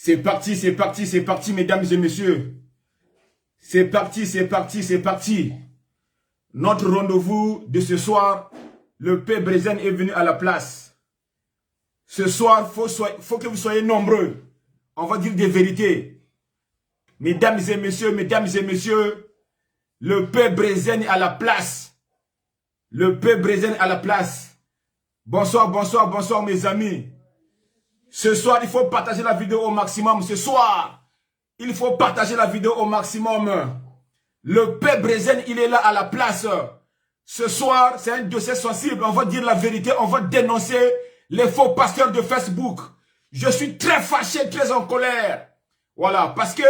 C'est parti, c'est parti, c'est parti, mesdames et messieurs. C'est parti, c'est parti, c'est parti. Notre rendez-vous de ce soir, le Père Brézen est venu à la place. Ce soir, faut que vous soyez nombreux. On va dire des vérités. Mesdames et messieurs, le Père Brézen est à la place. Le Père Brézen à la place. Bonsoir, bonsoir, bonsoir mes amis. Ce soir, il faut partager la vidéo au maximum. Ce soir, il faut partager la vidéo au maximum. Le Père Brézen, il est là à la place. Ce soir, c'est un dossier sensible. On va dire la vérité. On va dénoncer les faux pasteurs de Facebook. Je suis très fâché, très en colère. Voilà, parce que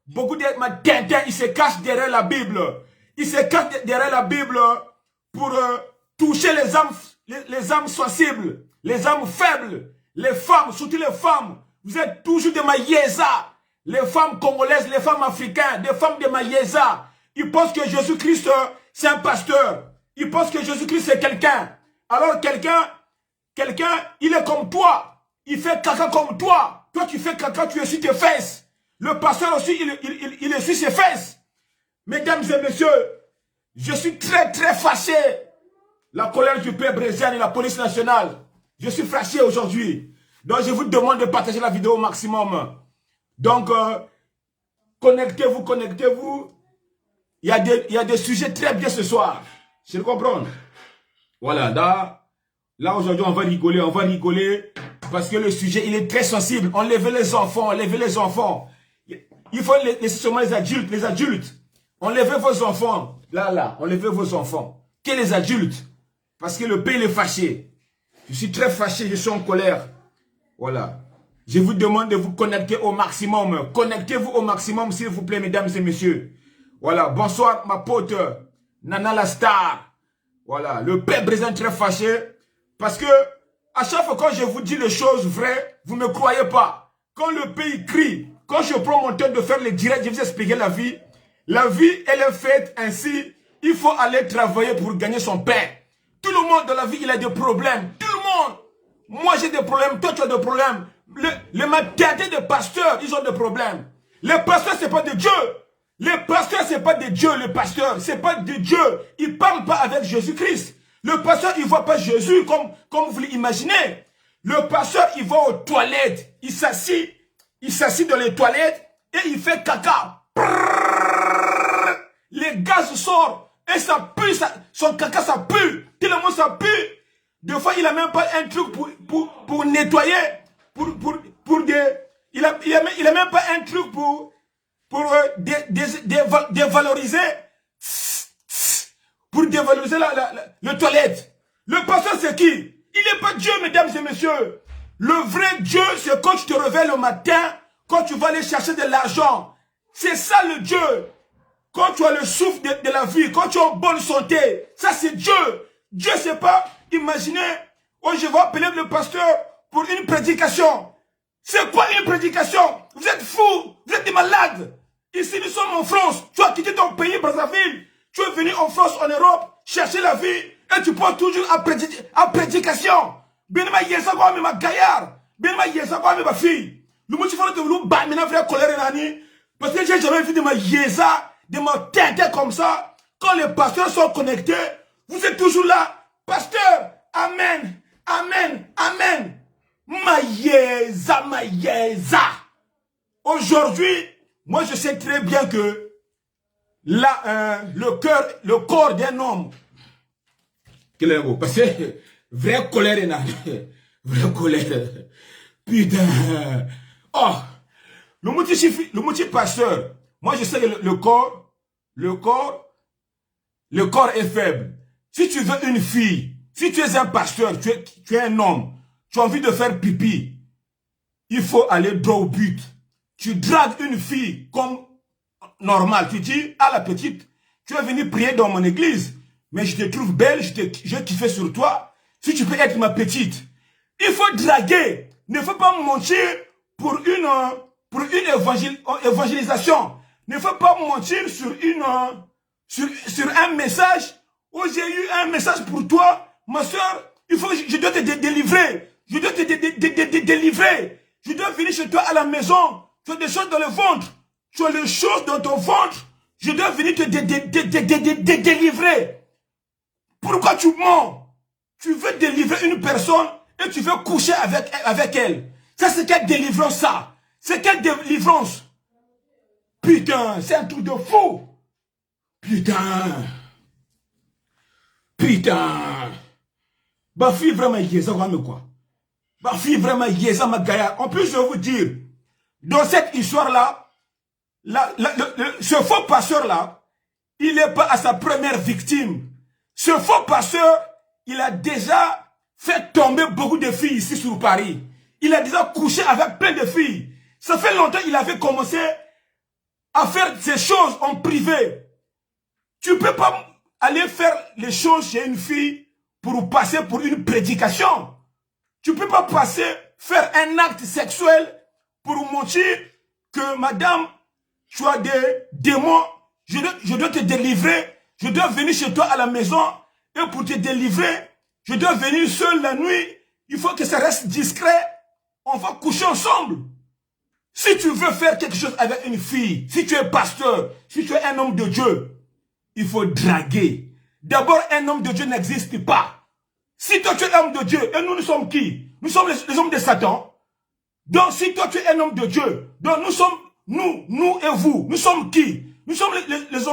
beaucoup de ma Tintin, ils se cachent derrière la Bible. Ils se cachent derrière la Bible pour toucher les âmes sensibles, les âmes faibles, les femmes, surtout les femmes. Vous êtes toujours de ma yéza. Les femmes congolaises, les femmes africaines, des femmes de ma yéza. Ils pensent que Jésus-Christ, c'est un pasteur. Ils pensent que Jésus-Christ, c'est quelqu'un. Alors quelqu'un, il est comme toi. Il fait caca comme toi. Toi, tu fais caca, tu essuies tes fesses. Le pasteur aussi, il essuie ses fesses. Mesdames et messieurs, je suis très, très fâché. La colère du Père Brézen et la police nationale. Je suis fâché aujourd'hui. Donc, je vous demande de partager la vidéo au maximum. Donc, connectez-vous, connectez-vous. Il y a des sujets très bien ce soir. Je le comprends. Voilà, là aujourd'hui, on va rigoler. Parce que le sujet, il est très sensible. Enlevez les enfants, enlevez les enfants. Il faut laisser seulement les adultes. Enlevez vos enfants. Là, enlevez vos enfants. Que les adultes. Parce que le pays est fâché. Je suis très fâché, je suis en colère. Voilà. Je vous demande de vous connecter au maximum. Connectez-vous au maximum, s'il vous plaît, mesdames et messieurs. Voilà. Bonsoir, ma pote Nana la star. Voilà. Le Père Brézen très fâché. Parce que, à chaque fois quand je vous dis les choses vraies, vous ne me croyez pas. Quand le pays crie, quand je prends mon temps de faire les directs, je vais vous expliquer la vie. La vie, elle est faite ainsi. Il faut aller travailler pour gagner son pain. Tout le monde dans la vie, il a des problèmes. Tout le monde. Moi, j'ai des problèmes. Toi, tu as des problèmes. Les mentalités des pasteurs, ils ont des problèmes. Les pasteurs, c'est pas de Dieu. Les pasteurs, c'est pas de Dieu. Les pasteurs, c'est pas de Dieu. Ils parlent pas avec Jésus-Christ. Le pasteur, il voit pas Jésus comme vous l'imaginez. Le pasteur, il va aux toilettes. Il s'assit dans les toilettes et il fait caca. Les gaz sortent. Et ça pue, son caca, ça pue. Tellement ça pue. Des fois, il a même pas un truc pour nettoyer. Il a même pas un truc pour dévaloriser. Pour dévaloriser le toilette. Le pasteur, c'est qui? Il n'est pas Dieu, mesdames et messieurs. Le vrai Dieu, c'est quand tu te réveilles le matin, quand tu vas aller chercher de l'argent. C'est ça le Dieu. Quand tu as le souffle de la vie, quand tu es en bonne santé, ça c'est Dieu. Dieu, c'est pas, imaginez, oh, je vais appeler le pasteur pour une prédication. C'est quoi une prédication? Vous êtes fous, vous êtes des malades. Ici, nous sommes en France. Tu as quitté ton pays, Brazzaville. Tu es venu en France, en Europe, chercher la vie, et tu penses toujours à prédication. Bien ma yesa quoi, mais ma gaillard. Bien ma yesa quoi, mais ma fille. Le mot, tu fais de vous, bah, maintenant, frère, colère, nani. Parce que j'ai jamais vu de ma yesa, de ma tête comme ça. Quand les pasteurs sont connectés, vous êtes toujours là. Pasteur, amen, amen, amen. Ma yesa, ma yesa. Aujourd'hui, moi, je sais très bien que là, le corps d'un homme, quel est beau, parce que vraie colère est là. Vraie colère. Putain. Oh. Le motif pasteur. Moi, je sais que le corps est faible. Si tu veux une fille, si tu es un pasteur, tu es un homme, tu as envie de faire pipi, il faut aller droit au but. Tu dragues une fille comme normal. Tu dis à la petite, tu es venu prier dans mon église, mais je te trouve belle, je kiffe sur toi. Si tu peux être ma petite, il faut draguer. Ne faut pas mentir pour une évangélisation. Ne faut pas mentir sur un message. Oh, j'ai eu un message pour toi, ma soeur. Je dois te délivrer. Je dois te délivrer. Je dois venir chez toi à la maison. Tu as des choses dans le ventre. Tu as les choses dans ton ventre. Je dois venir te délivrer. Pourquoi tu mens? Tu veux délivrer une personne et tu veux coucher avec elle. Ça, c'est quelle délivrance, ça? C'est quelle délivrance? Putain, c'est un truc de fou. Putain. Putain. Bah, fille, vraiment, yéza, quoi. Bah, fille, vraiment, yéza, ma gaïa. En plus, je vais vous dire, dans cette histoire-là, ce faux pasteur-là, il n'est pas à sa première victime. Ce faux pasteur, il a déjà fait tomber beaucoup de filles ici sur Paris. Il a déjà couché avec plein de filles. Ça fait longtemps qu'il avait commencé à faire ces choses en privé. Tu ne peux pas aller faire les choses chez une fille pour passer pour une prédication. Tu ne peux pas faire un acte sexuel pour montrer que madame, tu as des démons, je dois te délivrer, je dois venir chez toi à la maison et pour te délivrer, je dois venir seul la nuit, il faut que ça reste discret, on va coucher ensemble. Si tu veux faire quelque chose avec une fille, si tu es pasteur, si tu es un homme de Dieu, il faut draguer. D'abord, un homme de Dieu n'existe pas. Si toi tu es un homme de Dieu, et nous sommes qui? Nous sommes les hommes de Satan. Donc si toi tu es un homme de Dieu, donc nous sommes, nous et vous, nous sommes qui? Nous sommes les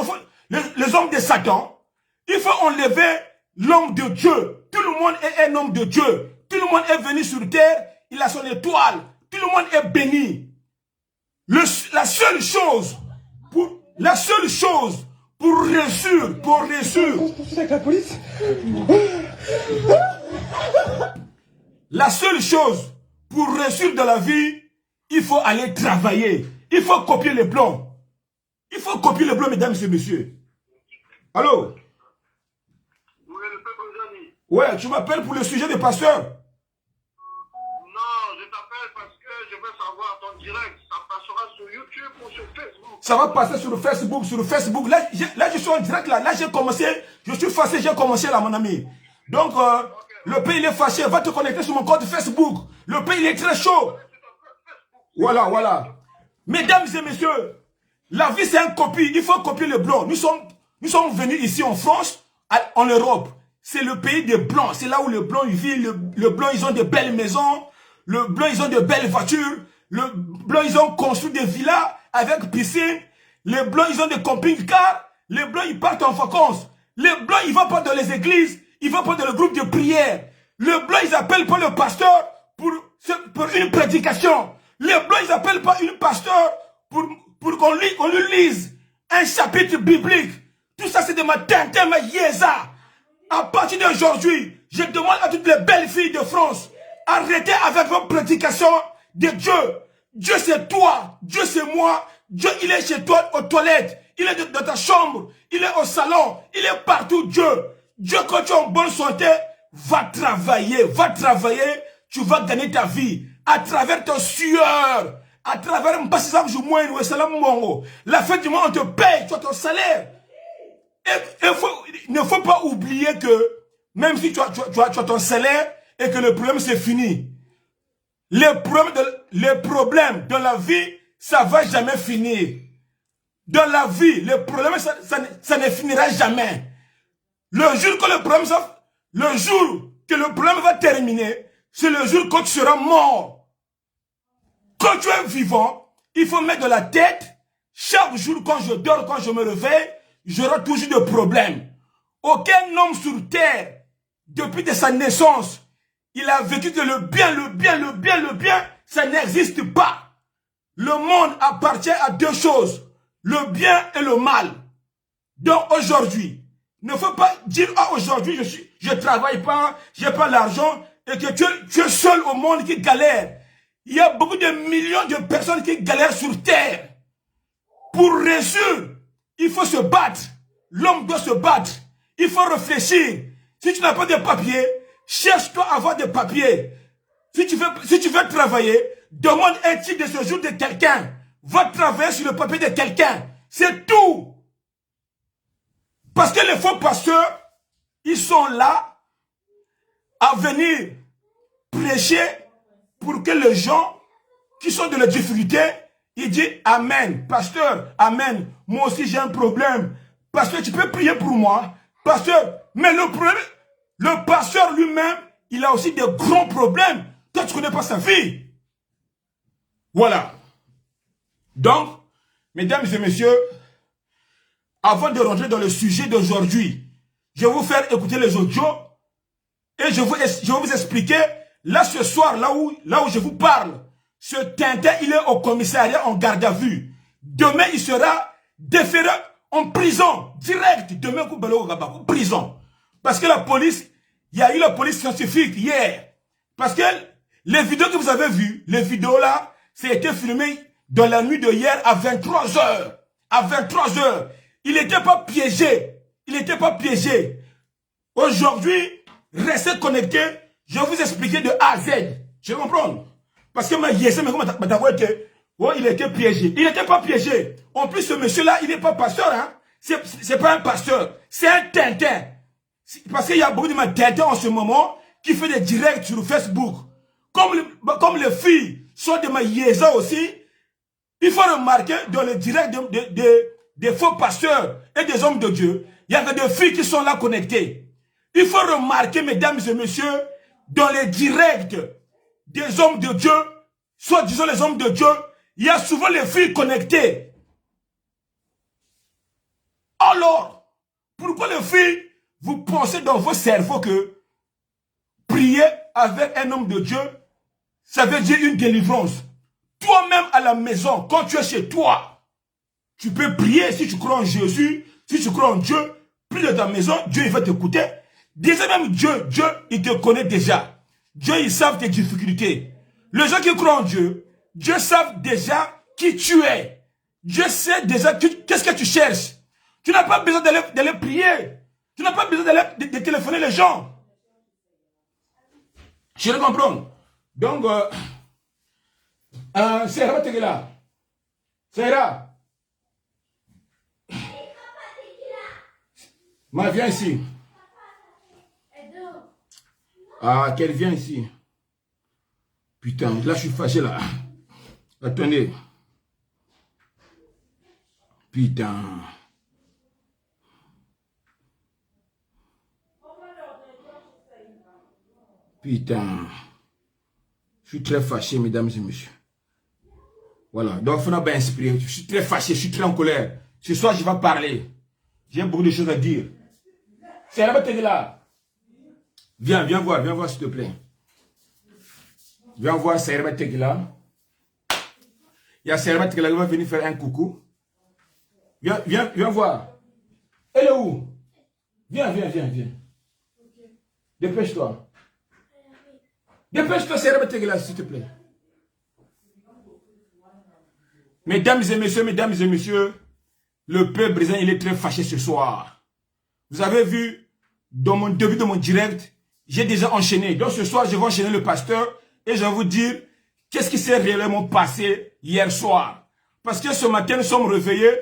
hommes de Satan. Il faut enlever l'homme de Dieu. Tout le monde est un homme de Dieu. Tout le monde est venu sur terre, il a son étoile. Tout le monde est béni. La seule chose pour réussir, avec la police. la seule chose pour réussir dans la vie, il faut aller travailler. Il faut copier les plans. Il faut copier les plans, mesdames et messieurs. Allô? Ouais, tu m'appelles pour le sujet des pasteurs. Non, je t'appelle parce que je veux savoir ton direct. Ça passera sur YouTube ou sur Facebook? Ça va passer sur Facebook. Là, je suis en direct, là j'ai commencé, je suis fâché, j'ai commencé là, mon ami. Donc, le pays il est fâché, va te connecter sur mon compte Facebook. Le pays il est très chaud. Voilà. Mesdames et messieurs, la vie c'est une copie, il faut copier les blancs. Nous sommes venus ici en France, en Europe. C'est le pays des blancs, c'est là où les blancs ils vivent. Les blancs ils ont de belles maisons, les blancs ils ont de belles voitures, les blancs ils ont construit des villas avec piscine, les blancs ils ont des camping-cars, les blancs ils partent en vacances, les blancs ils vont pas dans les églises, ils vont pas dans le groupe de prière, les blancs ils appellent pas le pasteur pour une prédication, les blancs ils appellent pas une pasteur pour qu'on lui lise un chapitre biblique. Tout ça c'est de ma tintin, ma yéza. À partir d'aujourd'hui, je demande à toutes les belles filles de France, arrêtez avec vos prédications de Dieu. Dieu c'est toi, Dieu c'est moi, Dieu il est chez toi aux toilettes, il est dans ta chambre, il est au salon, il est partout Dieu. Dieu quand tu es en bonne santé, va travailler, tu vas gagner ta vie à travers ton sueur, à travers un passage du mois, la fin du mois on te paye, tu as ton salaire. Il ne faut pas oublier que même si tu as ton salaire et que le problème c'est fini, les problèmes dans la vie, ça ne va jamais finir. Dans la vie, les problèmes, ça ne finira jamais. Le jour que le problème va terminer, c'est le jour que tu seras mort. Quand tu es vivant, il faut mettre dans la tête, chaque jour quand je dors, quand je me réveille, j'aurai toujours des problèmes. Aucun homme sur terre, depuis de sa naissance, il a vécu que le bien, ça n'existe pas. Le monde appartient à deux choses, le bien et le mal. Donc aujourd'hui, ne faut pas dire, ah aujourd'hui je travaille pas, j'ai pas l'argent, et que tu es seul au monde qui galère. Il y a beaucoup de millions de personnes qui galèrent sur terre. Pour réussir, il faut se battre. L'homme doit se battre. Il faut réfléchir. Si tu n'as pas de papiers, cherche-toi à avoir des papiers. Si tu veux travailler, demande un titre de séjour de quelqu'un. Va travailler sur le papier de quelqu'un. C'est tout. Parce que les faux pasteurs, ils sont là à venir prêcher pour que les gens qui sont dans la difficulté, il dit Amen. Pasteur, Amen. Moi aussi j'ai un problème. Pasteur, tu peux prier pour moi. Pasteur, mais le problème, le pasteur lui-même, il a aussi des grands problèmes. Toi, tu ne connais pas sa vie. Voilà. Donc, mesdames et messieurs, avant de rentrer dans le sujet d'aujourd'hui, je vais vous faire écouter les audios et je vais vous expliquer, là ce soir, là où je vous parle, ce Tintin, il est au commissariat en garde à vue. Demain, il sera déféré en prison, direct. Demain, prison. Parce que la police, il y a eu la police scientifique hier. Parce que les vidéos que vous avez vues, les vidéos là, ça a été filmé dans la nuit de hier à 23 h. À 23 h. Il n'était pas piégé. Il n'était pas piégé. Aujourd'hui, restez connectés. Je vais vous expliquer de A à Z. Je comprends. Parce que il était piégé. Il n'était pas piégé. En plus, ce monsieur-là, il n'est pas pasteur. Hein? C'est pas un pasteur. C'est un Tintin. Parce qu'il y a beaucoup de Tintin en ce moment qui fait des directs sur Facebook. Comme les filles sont des maïesa aussi, il faut remarquer dans les directs des faux pasteurs et des hommes de Dieu, il y a des filles qui sont là connectées. Il faut remarquer, mesdames et messieurs, dans les directs des hommes de Dieu, soit disons les hommes de Dieu, il y a souvent les filles connectées. Alors, pourquoi les filles, vous pensez dans vos cerveaux que prier avec un homme de Dieu, ça veut dire une délivrance? Toi-même à la maison, quand tu es chez toi, tu peux prier si tu crois en Jésus, si tu crois en Dieu, prie de ta maison, Dieu il va t'écouter. Déjà même Dieu, il te connaît déjà. Dieu, il savent tes difficultés. Les gens qui croient en Dieu, Dieu savent déjà qui tu es. Dieu sait déjà qu'est-ce que tu cherches. Tu n'as pas besoin d'aller prier. Tu n'as pas besoin de téléphoner les gens. Je le comprends. Donc, Sarah, t'es là. Sarah. Ma, viens ici. Ah, qu'elle vient ici. Putain, là, je suis fâché, là. Attendez. Putain. Putain. Je suis très fâché, mesdames et messieurs. Voilà. Donc, il faut pas inspirer. Je suis très fâché, je suis très en colère. Ce soir, je vais parler. J'ai beaucoup de choses à dire. C'est là. Viens voir s'il te plaît. Viens voir Serba Tegla. Il y a Serba Tegla qui va venir faire un coucou. Viens voir. Elle est où? Viens. Dépêche-toi. Dépêche-toi, Serba Tegla, s'il te plaît. Mesdames et messieurs, le peuple brésilien, il est très fâché ce soir. Vous avez vu, dans mon début de mon direct, j'ai déjà enchaîné. Donc ce soir, je vais enchaîner le pasteur et je vais vous dire qu'est-ce qui s'est réellement passé hier soir. Parce que ce matin, nous sommes réveillés.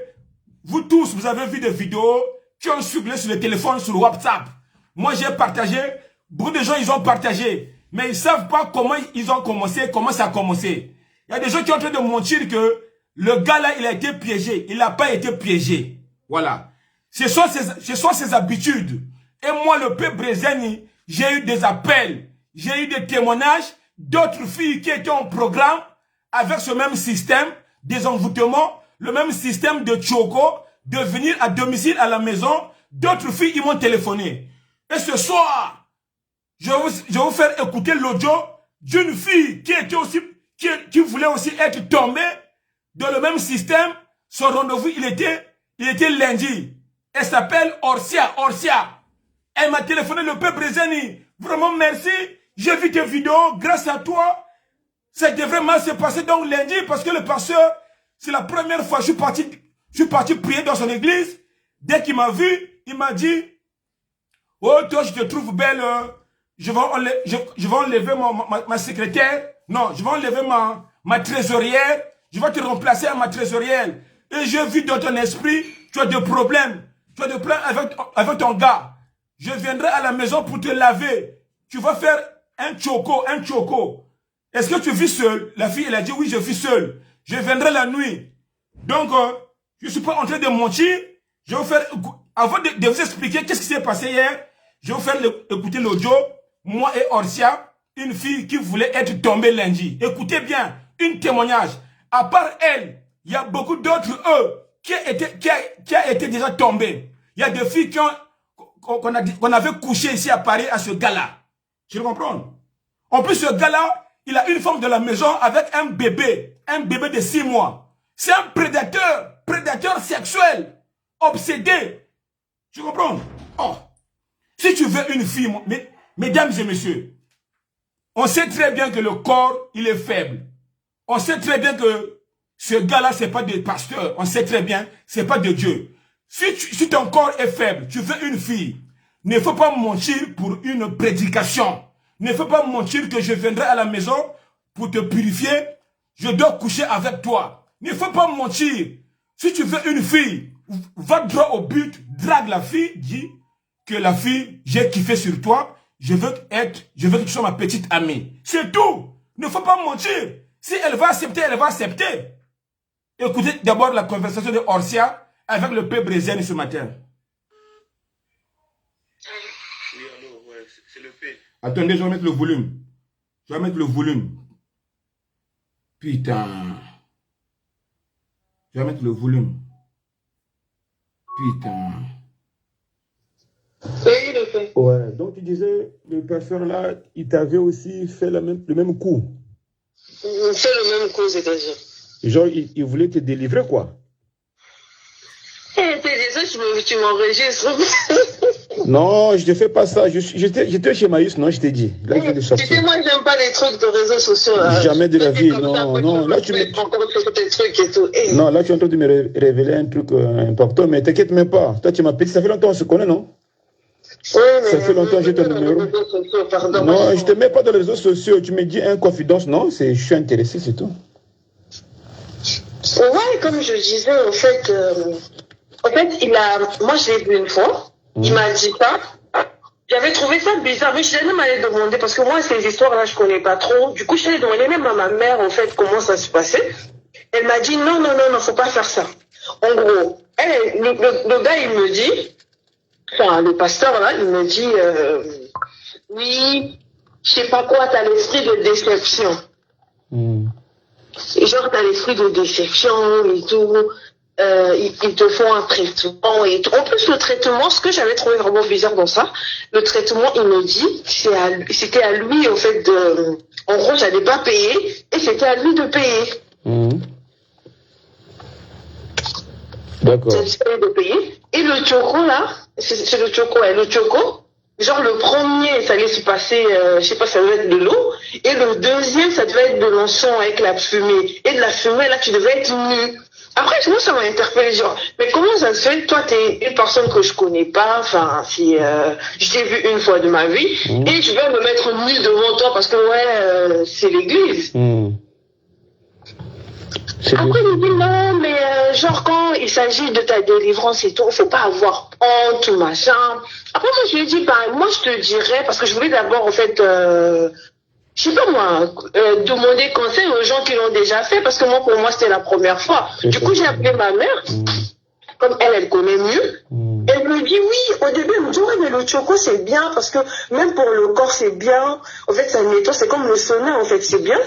Vous tous, vous avez vu des vidéos qui ont circulé sur le téléphone, sur le WhatsApp. Moi, j'ai partagé. Beaucoup de gens, ils ont partagé. Mais ils ne savent pas comment ils ont commencé, comment ça a commencé. Il y a des gens qui sont en train de mentir que le gars là, il a été piégé. Il n'a pas été piégé. Voilà. Ce sont ses habitudes. Et moi, le peuple brésilien, j'ai eu des appels. J'ai eu des témoignages d'autres filles qui étaient en programme avec ce même système des envoûtements, le même système de choco, de venir à domicile à la maison. D'autres filles, ils m'ont téléphoné. Et ce soir, je vais vous faire écouter l'audio d'une fille qui était aussi, qui voulait aussi être tombée dans le même système. Son rendez-vous, il était lundi. Elle s'appelle Orsia. Elle m'a téléphoné, le peuple brésilien. Vraiment merci. J'ai vu tes vidéos. Grâce à toi, ça devrait mal se passer donc lundi parce que le pasteur, c'est la première fois que je suis parti prier dans son église. Dès qu'il m'a vu, il m'a dit, oh toi je te trouve belle. Je vais enlever ma secrétaire. Non, je vais enlever ma trésorière. Je vais te remplacer à ma trésorière. Et j'ai vu dans ton esprit, tu as des problèmes. Tu as des problèmes avec ton gars. Je viendrai à la maison pour te laver. Tu vas faire un choco. Est-ce que tu vis seul? La fille, elle a dit, oui, je vis seule. Je viendrai la nuit. Donc, je ne suis pas en train de mentir. Je vais vous faire, avant de vous expliquer qu'est-ce qui s'est passé hier, je vais vous faire écouter l'audio. Moi et Orsia, une fille qui voulait être tombée lundi. Écoutez bien, un témoignage. À part elle, il y a beaucoup d'autres, eux, qui a été déjà tombés. Il y a des filles qu'on avait couché ici à Paris à ce gars-là. Tu comprends? En plus, ce gars-là, il a une femme de la maison avec un bébé de 6 mois. C'est un prédateur sexuel, obsédé. Tu comprends? Oh, si tu veux une fille, mesdames et messieurs, on sait très bien que le corps, il est faible. On sait très bien que ce gars-là, c'est pas des pasteurs. On sait très bien, c'est pas de Dieu. Si ton corps est faible, tu veux une fille, ne faut pas mentir pour une prédication. Ne faut pas mentir que je viendrai à la maison pour te purifier. Je dois coucher avec toi. Ne faut pas mentir. Si tu veux une fille, va droit au but, drague la fille, dis que la fille, j'ai kiffé sur toi, je veux que tu sois ma petite amie. C'est tout. Ne faut pas mentir. Si elle va accepter, elle va accepter. Écoutez d'abord la conversation de Orsia avec le peuple brésilien ce matin. Oui, allô, ouais, c'est le P. Attendez, je vais mettre le volume. Je vais mettre le volume. Putain. Je vais mettre le volume. Putain. Oui, le P. Ouais, donc tu disais, le pasteur là, il t'avait aussi fait le même coup. Il fait le même coup, c'est-à-dire. Genre, il voulait te délivrer, quoi. Eh, t'es désolé, tu m'enregistres. Non, je ne fais pas ça. J'étais chez Maïs, non, je t'ai dit. Là, je viens de Tu sortir. sais, moi, j'aime pas les trucs de réseaux sociaux. Là. Jamais de la vie, Comme ça, non, après, non. tu Là, tu mets encore sur tes trucs et tout. Eh. Non, là, tu es en train de me révéler un truc important, mais t'inquiète même pas. Toi, tu m'as petit, ça fait longtemps qu'on se connaît, non? Oui, mais Ça fait longtemps que j'ai ton numéro. Pardon, Non, je te mets pas dans les réseaux sociaux. Tu me dis une confidence, non? Je suis intéressé, c'est tout. Ouais, comme je disais, en fait, moi, je l'ai vu une fois. Il m'a dit ça. J'avais trouvé ça bizarre, mais je suis même allée demander, parce que moi, ces histoires-là, je connais pas trop. Du coup, je suis allée demander même à ma mère, en fait, comment ça se passait. Elle m'a dit, non, faut pas faire ça. En gros, le gars, il me dit, enfin, le pasteur, là, il me dit, oui, je sais pas quoi, t'as l'esprit de déception. Et genre, t'as l'esprit de déception et tout. Ils te font un traitement et tout. En plus, le traitement, ce que j'avais trouvé vraiment bizarre dans ça, le traitement, il me dit, c'était à lui, en fait, en gros, j'allais pas payer et c'était à lui de payer. D'accord. J'allais de payer. Et le choco, là, c'est le choco, ouais, le choco, genre le premier, ça allait se passer, je sais pas, ça devait être de l'eau. Et le deuxième, ça devait être de l'encens avec la fumée. Et de la fumée, là, tu devais être nu. Après, moi, ça m'a interpellé, genre, mais comment ça se fait, toi, t'es une personne que je connais pas, enfin, si, je t'ai vu une fois de ma vie, et tu vas me mettre nu devant toi parce que, ouais, c'est l'église. Après, il me dit, non, mais genre, quand il s'agit de ta délivrance et tout, faut pas avoir honte ou machin. Après, moi, je lui ai dit, bah, moi, je te dirais, parce que je voulais d'abord, en fait, je sais pas moi, demander conseil aux gens qui l'ont déjà fait, parce que moi, pour moi, c'était la première fois. Du coup, j'ai appelé ma mère, comme elle connaît mieux. Elle me dit oui, au début, elle me dit, ouais, mais le choco, c'est bien, parce que même pour le corps, c'est bien. En fait, ça nettoie, c'est comme le sauna, en fait, c'est bien.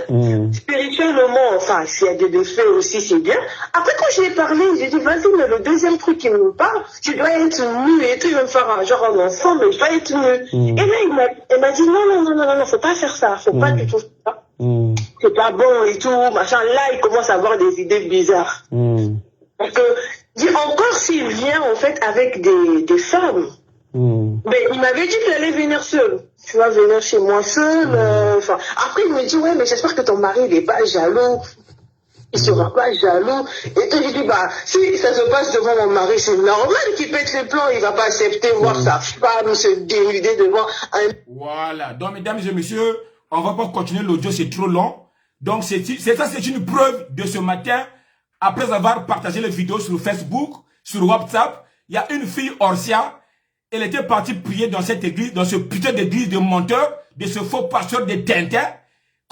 Spirituellement, enfin, s'il y a des défauts aussi, c'est bien. Après, quand je lui ai parlé, j'ai dit, vas-y, mais le deuxième truc qui me parle, tu dois être nu et tout, il va me faire genre un enfant, mais je dois être nu. Et là, elle m'a dit, non, faut pas faire ça, faut pas du tout faire ça. C'est pas bon et tout, machin. Là, il commence à avoir des idées bizarres. Parce que, encore s'il vient, en fait, avec des femmes, mais il m'avait dit qu'il allait venir seul. Tu vas venir chez moi seul. Après, il me dit, ouais, mais j'espère que ton mari, il est pas jaloux. Il sera pas jaloux. Et puis, je dis, bah, si ça se passe devant mon mari, c'est normal qu'il pète les plombs. Il va pas accepter voir sa femme se dénuder devant un... Voilà. Donc, mesdames et messieurs, on va pas continuer l'audio, c'est trop long. Donc, c'est une preuve de ce matin. Après avoir partagé les vidéos sur Facebook, sur WhatsApp, il y a une fille, Orsia, elle était partie prier dans cette église, dans ce putain d'église de menteur, de ce faux pasteur de Tintin.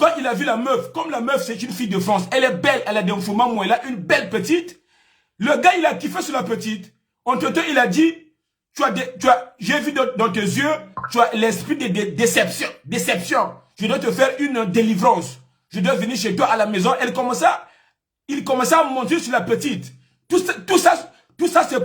quand il a vu la meuf, comme la meuf c'est une fille de France, elle est belle, elle a des mouvements, elle a une belle petite. Le gars, il a kiffé sur la petite. Entre-temps, il a dit, j'ai vu dans tes yeux, tu as l'esprit de déception. Déception. Je dois te faire une délivrance. Je dois venir chez toi à la maison. Il commençait à monter sur la petite. Tout ça c'est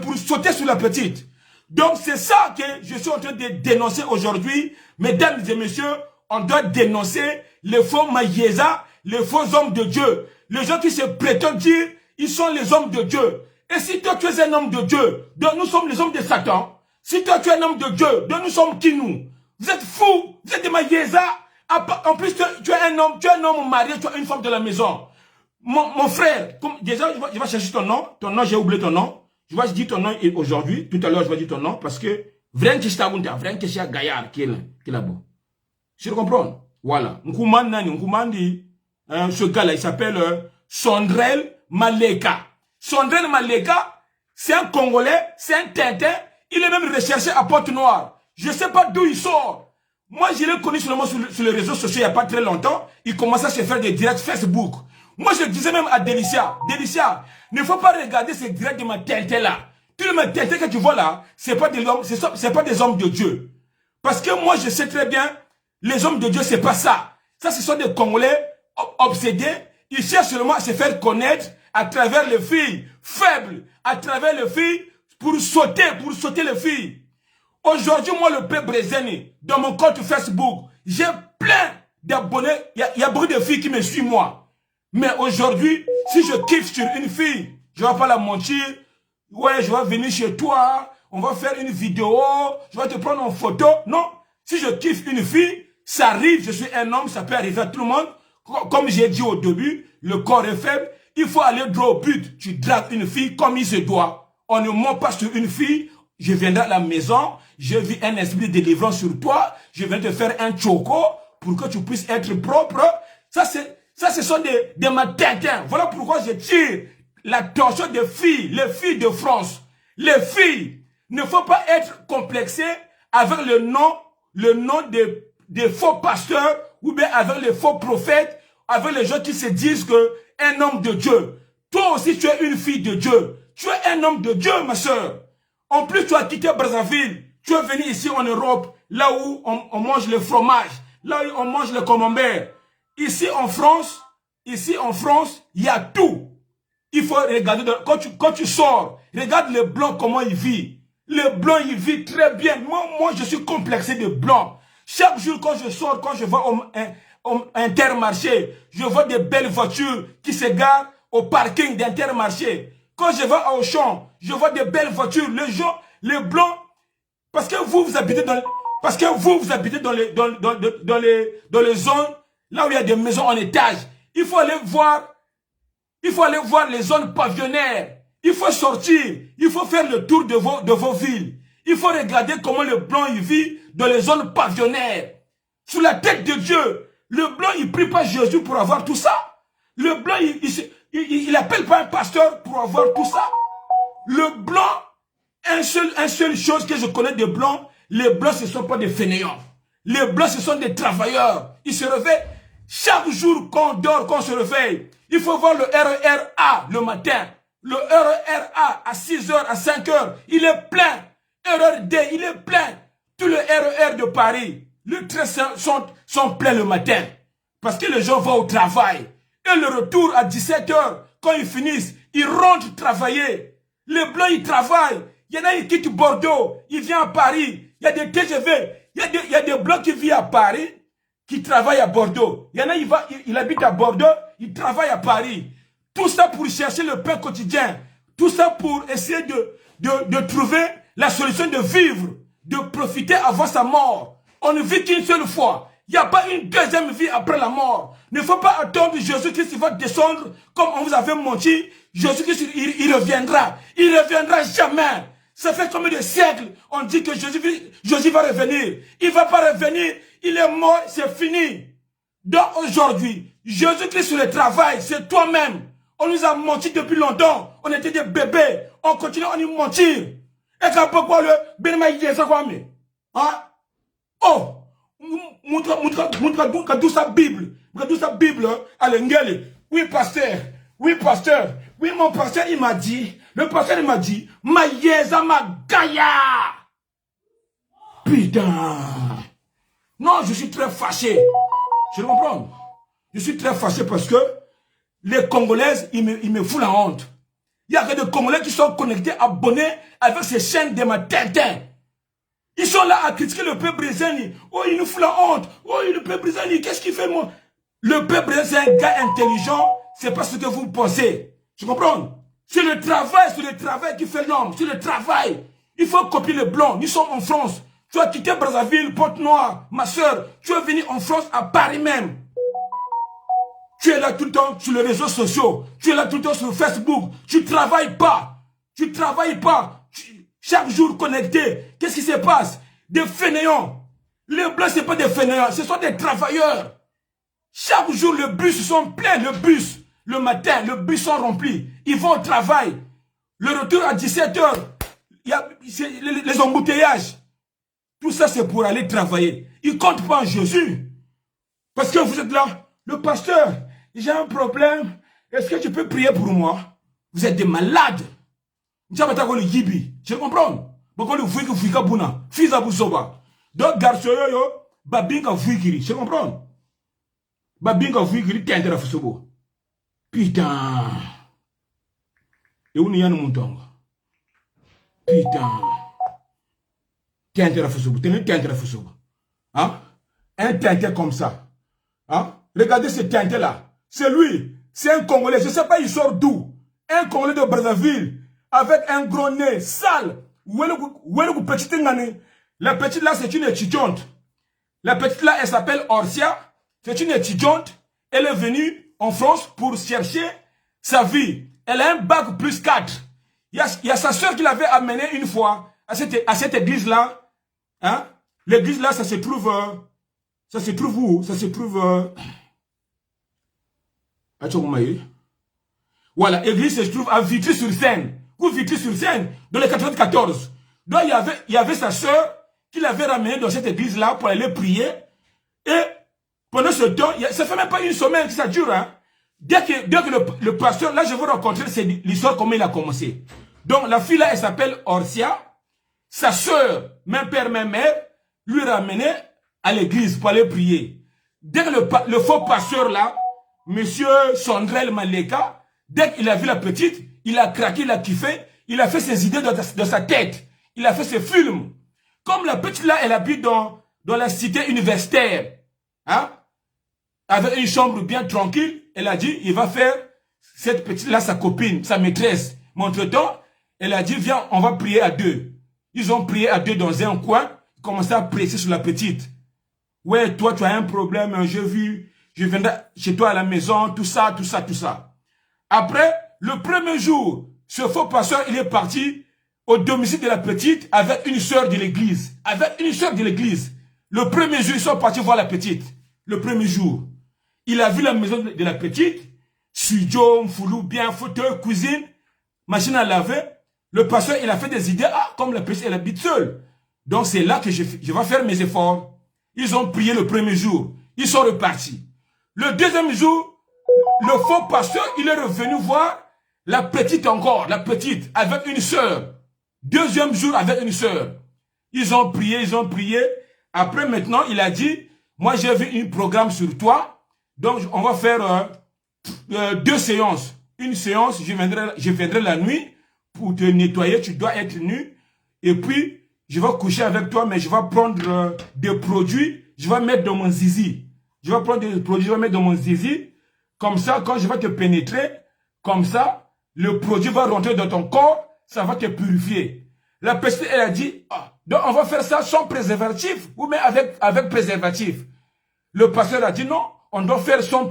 pour sauter sur la petite. Donc, c'est ça que je suis en train de dénoncer aujourd'hui. Mesdames et messieurs, on doit dénoncer les faux maïesa, les faux hommes de Dieu. Les gens qui se prétendent dire, ils sont les hommes de Dieu. Et si toi, tu es un homme de Dieu, donc nous sommes les hommes de Satan. Si toi, tu es un homme de Dieu, donc nous sommes qui nous? Vous êtes fous, vous êtes des maïesa. En plus, tu es un homme marié, tu as une femme de la maison. Mon frère, déjà, je vais chercher ton nom. Ton nom, j'ai oublié ton nom. Je vais dire ton nom aujourd'hui. Tout à l'heure, je vais dire ton nom parce que vraiment, c'est Gaillard qui est là-bas. Je comprends. Voilà. Ce gars-là, il s'appelle Sondrel Maleka. Sondrel Maleka, c'est un Congolais, c'est un Tintin. Il est même recherché à Pointe-Noire. Je ne sais pas d'où il sort. Moi, je l'ai connu seulement sur les réseaux sociaux il n'y a pas très longtemps. Il commençait à se faire des directs Facebook. Moi, je disais même à Delicia, ne faut pas regarder ces directs de ma Tintin là. Tous les Tintin que tu vois là, c'est pas des hommes de Dieu. Parce que moi, je sais très bien, les hommes de Dieu, c'est pas ça. Ça, ce sont des Congolais obsédés. Ils cherchent seulement à se faire connaître à travers les filles faibles, à travers les filles pour sauter les filles. Aujourd'hui, moi, le peuple brésilien, dans mon compte Facebook, j'ai plein d'abonnés. Il y a beaucoup de filles qui me suivent, moi. Mais aujourd'hui, si je kiffe sur une fille, je ne vais pas la mentir. Ouais, je vais venir chez toi, on va faire une vidéo, je vais te prendre en photo. Non, si je kiffe une fille, ça arrive, je suis un homme, ça peut arriver à tout le monde. Comme j'ai dit au début, le corps est faible. Il faut aller droit au but. Tu dragues une fille comme il se doit. On ne ment pas sur une fille. Je viendrai à la maison. Je vis un esprit de délivrance sur toi. Je viens te faire un choco pour que tu puisses être propre. Ça, ce sont des matins. Voilà pourquoi je tire l'attention des filles, les filles de France. Les filles ne faut pas être complexées avec le nom des faux pasteurs ou bien avec les faux prophètes, avec les gens qui se disent que un homme de Dieu. Toi aussi, tu es une fille de Dieu. Tu es un homme de Dieu, ma soeur. En plus, tu as quitté Brazzaville. Tu es venu ici en Europe, là où on mange le fromage, là où on mange le camembert. Ici en France, il y a tout. Il faut regarder, quand tu sors, regarde le blanc, comment il vit. Le blanc, il vit très bien. Moi, je suis complexé de blanc. Chaque jour, quand je sors, quand je vais au Intermarché, je vois des belles voitures qui se garent au parking d'Intermarché. Quand je vais à Auchan, je vois des belles voitures. Les blancs, parce que vous habitez dans les zones là où il y a des maisons en étage. Il faut aller voir les zones pavillonnaires. Il faut sortir. Il faut faire le tour de vos villes. Il faut regarder comment le blanc il vit dans les zones pavillonnaires. Sous la tête de Dieu. Le blanc, il prie pas Jésus pour avoir tout ça. Le blanc, il appelle pas un pasteur pour avoir tout ça. Le blanc, un seul chose que je connais des blancs, les blancs, ce ne sont pas des fainéants. Les blancs, ce sont des travailleurs. Ils se réveillent. Chaque jour qu'on dort, qu'on se réveille, il faut voir le RER-A le matin. Le RER-A à 6h, à 5h, il est plein. RER-D, il est plein. Tous les RER de Paris, les trains sont pleins le matin. Parce que les gens vont au travail. Et le retour à 17h, quand ils finissent, ils rentrent travailler. Les blancs, ils travaillent. Il y en a qui quittent Bordeaux, ils viennent à Paris. Il y a des TGV. Il y a des blancs qui vivent à Paris, qui travaillent à Bordeaux. Il y en a, il habite à Bordeaux, il travaille à Paris. Tout ça pour chercher le pain quotidien. Tout ça pour essayer de trouver la solution de vivre, de profiter avant sa mort. On ne vit qu'une seule fois. Il n'y a pas une deuxième vie après la mort. Il ne faut pas attendre Jésus-Christ va descendre comme on vous avait menti. Jésus-Christ, il reviendra. Il ne reviendra jamais. Ça fait combien de siècles on dit que Jésus va revenir. Il ne va pas revenir. Il est mort, c'est fini. Donc aujourd'hui, Jésus-Christ sur le travail, c'est toi-même. On nous a menti depuis longtemps. On était des bébés. On continue à nous mentir. Et quand pourquoi le Benema il dit ça quoi mais? Hein? Oh! Montre tout sa Bible. Tout sa Bible à l'engel. Oui, pasteur. Oui, pasteur. Oui, mon pasteur, il m'a dit. Le pasteur, il m'a dit. Maïeza Magaya. Putain. Non, je suis très fâché. Je comprends. Je suis très fâché parce que les Congolaises, ils me foutent la honte. Il y a que des Congolais qui sont connectés, abonnés avec ces chaînes de ma Tintin. Ils sont là à critiquer le peuple brésilien. Oh, il nous fout la honte. Oh, le peuple brésilien, qu'est-ce qu'il fait, moi? Le peuple brésilien, c'est un gars intelligent. C'est pas ce que vous pensez. Tu comprends? C'est le travail qui fait l'homme. C'est le travail. Il faut copier le blanc. Nous sommes en France. Tu as quitté Brazzaville, Pointe-Noire, ma soeur. Tu es venu en France, à Paris même. Tu es là tout le temps sur les réseaux sociaux. Tu es là tout le temps sur Facebook. Tu ne travailles pas. Tu ne travailles pas. Chaque jour connecté. Qu'est-ce qui se passe? Des fainéants. Les blancs, ce n'est pas des fainéants. Ce sont des travailleurs. Chaque jour, les bus sont pleins. Le bus, le matin, les bus sont remplis. Ils vont au travail. Le retour à 17 h. Il y a les embouteillages. Tout ça, c'est pour aller travailler. Ils ne comptent pas en Jésus. Parce que vous êtes là. Le pasteur, j'ai un problème. Est-ce que tu peux prier pour moi? Vous êtes des malades. Je comprends. Donc, garçon, babinga fuikiri. Je comprends. Babinga fuikiri, t'es intérêt à Fusobo. Putain. Et où n'y a mon tongue? Putain. T'es intérêt à Fusobo. T'es intérêt à Fusobo. Hein? Un tintin comme ça. Hein? Regardez ce tintin-là. C'est lui. C'est un Congolais. Je ne sais pas, il sort d'où. Un Congolais de Brazzaville. Avec un gros nez sale. La petite là, c'est une étudiante. La petite là, elle s'appelle Orsia. C'est une étudiante. Elle est venue en France pour chercher sa vie. Elle a un bac plus 4. Il y a sa soeur qui l'avait amenée une fois à cette église-là. Hein? L'église là, ça se trouve où? Ça se trouve... Voilà, l'église se trouve à Vitry-sur-Seine. Ou Vitry-sur-Seine, dans le 94. Donc, il y avait sa soeur qui l'avait ramenée dans cette église-là pour aller prier. Et pendant ce temps, ça fait même pas une semaine que ça dure. Hein. Dès que le pasteur, là, je veux rencontrer, c'est l'histoire comment il a commencé. Donc, la fille là, elle s'appelle Orsia. Sa soeur, même père, même mère, lui ramenait à l'église pour aller prier. Dès que le faux pasteur là, monsieur Sondrel Maleka, dès qu'il a vu la petite, il a craqué, il a kiffé, il a fait ses idées dans sa tête. Il a fait ses films. Comme la petite là, elle habite dans la cité universitaire, hein, avec une chambre bien tranquille, elle a dit, il va faire cette petite là, sa copine, sa maîtresse. Mais entre-temps, elle a dit, viens, on va prier à deux. Ils ont prié à deux dans un coin, ils commençaient à presser sur la petite. Ouais, toi, tu as un problème, je viendrai chez toi à la maison, tout ça. Après, le premier jour, ce faux pasteur, il est parti au domicile de la petite avec une sœur de l'église. Le premier jour, ils sont partis voir la petite. Le premier jour. Il a vu la maison de la petite. Studio, foulou, bien, fauteuil, cuisine, machine à laver. Le pasteur, il a fait des idées. Ah, comme la petite, elle habite seule. Donc, c'est là que je vais faire mes efforts. Ils ont prié le premier jour. Ils sont repartis. Le deuxième jour, le faux pasteur, il est revenu voir la petite encore, avec une sœur. Deuxième jour avec une sœur. Ils ont prié. Après, maintenant, il a dit, moi, j'ai vu un programme sur toi. Donc, on va faire 2 séances. Une séance, je viendrai la nuit pour te nettoyer. Tu dois être nu. Et puis, je vais coucher avec toi, mais je vais prendre des produits. Je vais mettre dans mon zizi. Comme ça, quand je vais te pénétrer, comme ça, le produit va rentrer dans ton corps, ça va te purifier. La petite, elle a dit, ah, donc on va faire ça sans préservatif ou même avec préservatif. Le pasteur a dit non, on doit faire sans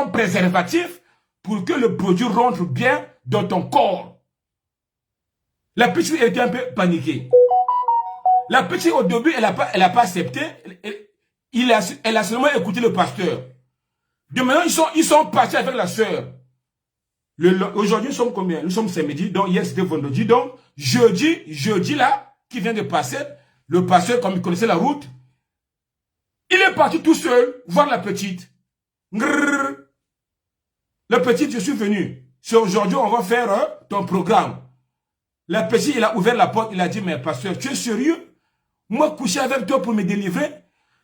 préservatif pour que le produit rentre bien dans ton corps. La petite était un peu paniquée. La petite, au début, elle n'a pas accepté. Elle a seulement écouté le pasteur. De maintenant, ils sont partis avec la sœur. Aujourd'hui, nous sommes combien? Nous sommes samedi, donc hier c'était vendredi. Donc, jeudi là, qui vient de passer, le pasteur, comme il connaissait la route, Il est parti tout seul voir la petite. Grrr. La petite, je suis venu. C'est aujourd'hui, on va faire ton programme. La petite, il a ouvert la porte, il a dit, mais pasteur, tu es sérieux? Moi, coucher avec toi pour me délivrer?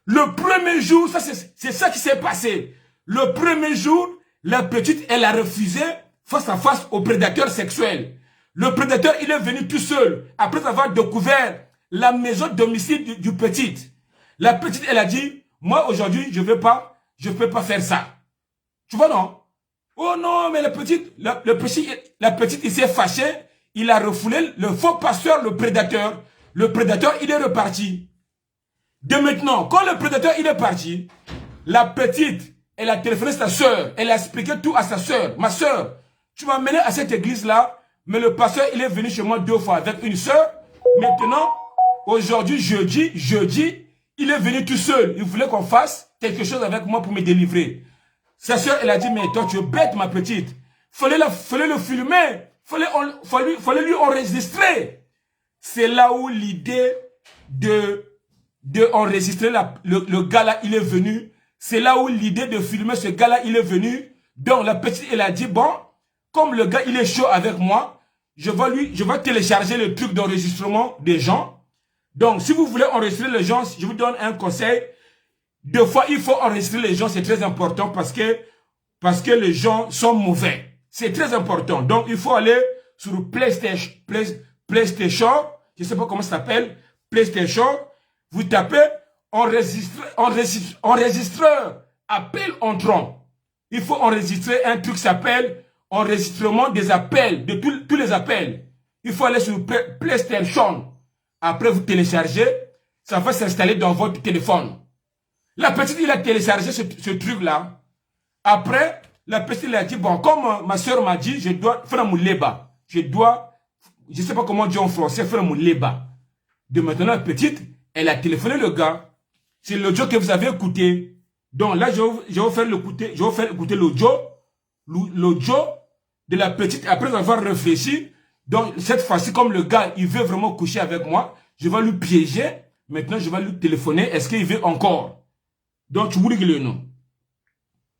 Le premier jour, c'est ça qui s'est passé. Le premier jour, la petite, elle a refusé face à face au prédateur sexuel. Le prédateur, il est venu tout seul, après avoir découvert la maison domicile du petit. La petite, elle a dit, moi, aujourd'hui, je ne peux pas faire ça. Tu vois, non? Oh non, mais la petite, il s'est fâché, il a refoulé le faux pasteur, le prédateur. Le prédateur, il est reparti. De maintenant, quand le prédateur, il est parti, la petite, elle a téléphoné à sa soeur, elle a expliqué tout à sa soeur. Ma soeur, tu m'as mené à cette église-là, mais le pasteur, il est venu chez moi 2 fois avec une soeur. Maintenant, aujourd'hui, jeudi, il est venu tout seul. Il voulait qu'on fasse quelque chose avec moi pour me délivrer. Sa soeur, elle a dit, mais toi, tu es bête, ma petite. Fallait le filmer. Fallait lui enregistrer. C'est là où l'idée de enregistrer le gars-là, il est venu. C'est là où l'idée de filmer ce gars-là, il est venu. Donc, la petite, elle a dit, bon, comme le gars, il est chaud avec moi, je vais télécharger le truc d'enregistrement des gens. Donc, si vous voulez enregistrer les gens, je vous donne un conseil. 2 fois, il faut enregistrer les gens, c'est très important parce que les gens sont mauvais. C'est très important. Donc, il faut aller sur PlayStation, je ne sais pas comment ça s'appelle, PlayStation, vous tapez enregistreur, appel entrant. Il faut enregistrer un truc qui s'appelle enregistrement des appels, de tous les appels. Il faut aller sur PlayStation. Après, vous téléchargez, ça va s'installer dans votre téléphone. La petite, il a téléchargé ce truc-là. Après, la petite, il a dit, bon, comme ma soeur m'a dit, je dois faire mon leba. Je ne sais pas comment dire en français, faire mon leba. De maintenant, la petite, elle a téléphoné le gars. C'est l'audio que vous avez écouté. Donc là, je vais faire écouter l'audio de la petite après avoir réfléchi. Donc, cette fois-ci, comme le gars, il veut vraiment coucher avec moi, je vais lui piéger. Maintenant, je vais lui téléphoner. Est-ce qu'il veut encore? Donc, tu voulais que le nom.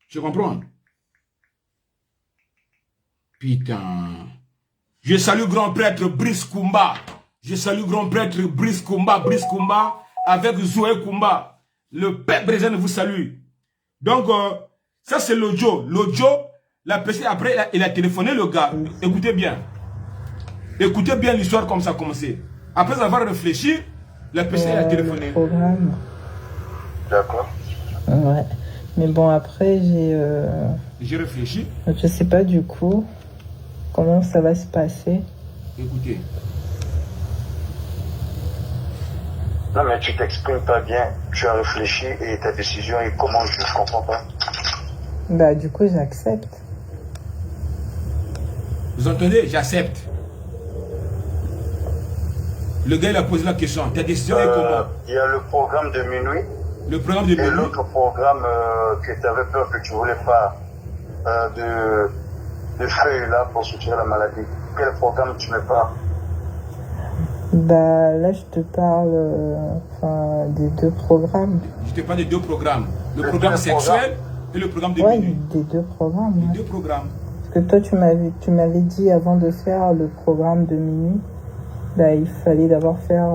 Je comprends. Putain. Je salue grand prêtre Brice Koumba. Je salue grand prêtre Brice Koumba. Brice Koumba avec Zoé Koumba. Le père Brésil vous salue. Donc, ça c'est l'audio. L'audio, la petite, après, il a téléphoné le gars. Écoutez bien. Écoutez bien l'histoire comme ça a commencé. Après avoir réfléchi, la petite a téléphoné. Programme. D'accord. Ouais. Mais bon, après, J'ai réfléchi. je sais pas du coup comment ça va se passer. Écoutez. Non, mais tu t'exprimes pas bien. Tu as réfléchi et ta décision est comment? Je ne comprends pas. Bah, du coup, j'accepte. Vous entendez? J'accepte. Le gars, il a posé la question. Ta décision est comment? Il y a le programme de minuit. Le programme de Et minuit. l'autre programme que tu avais peur que tu voulais pas de feuilles là pour soutenir la maladie. Quel programme tu mets pas? Bah, là, je te parle des 2 programmes. Je te parle des 2 programmes. Le Le programme deux sexuel programmes. et le programme de Ouais, minuit. des 2 programmes. Les Ouais. 2 programmes. Parce que toi, tu m'avais dit avant de faire le programme de minuit, bah, il fallait d'abord faire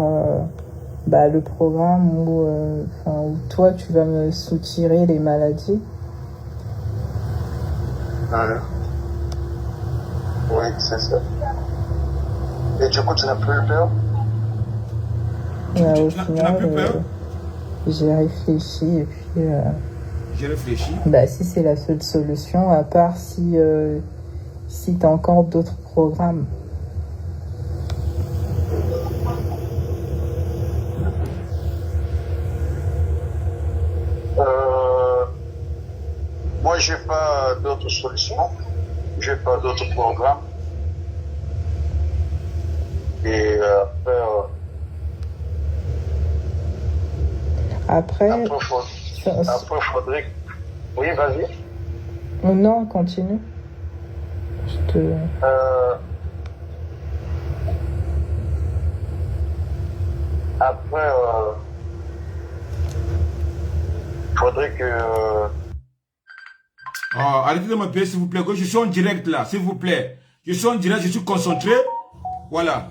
le programme où toi, tu vas me soutirer les maladies. Oui, c'est ça. Et du coup, tu n'as plus peur? Et, au Tu n'as final, plus peur? j'ai réfléchi et puis J'ai réfléchi. si c'est la seule solution, à part si tu as encore d'autres programmes. Moi, j'ai pas d'autres solutions. J'ai pas d'autres programmes. Et Après, après faudrait... Oui, vas-y. non, continue. Je te... Après, faudrait que... Oh, arrêtez de me payer, s'il vous plaît. Je suis en direct là, s'il vous plaît. Je suis en direct, je suis concentré. Voilà.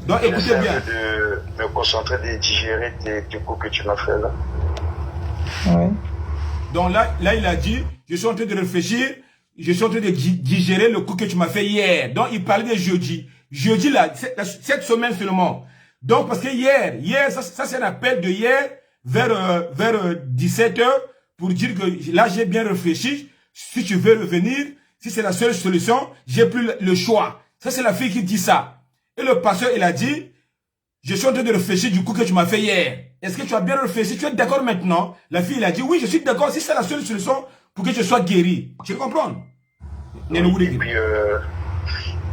Donc écoutez j'essaie bien. de me concentrer, de digérer tes coups que tu m'as fait là. Ouais. Donc là, il a dit, je suis en train de réfléchir, je suis en train de digérer le coup que tu m'as fait hier. Donc il parlait de jeudi. Jeudi là, cette semaine seulement. Donc parce que hier, ça c'est un appel de hier vers 17 h pour dire que là j'ai bien réfléchi. Si tu veux revenir, si c'est la seule solution, j'ai plus le choix. Ça c'est la fille qui dit ça. Et le pasteur il a dit, je suis en train de réfléchir du coup que tu m'as fait hier. Est-ce que tu as bien réfléchi? Tu es d'accord maintenant? La fille, elle a dit, oui, je suis d'accord. Si c'est la seule solution pour que je sois guéri. Tu comprends? Oui, et puis,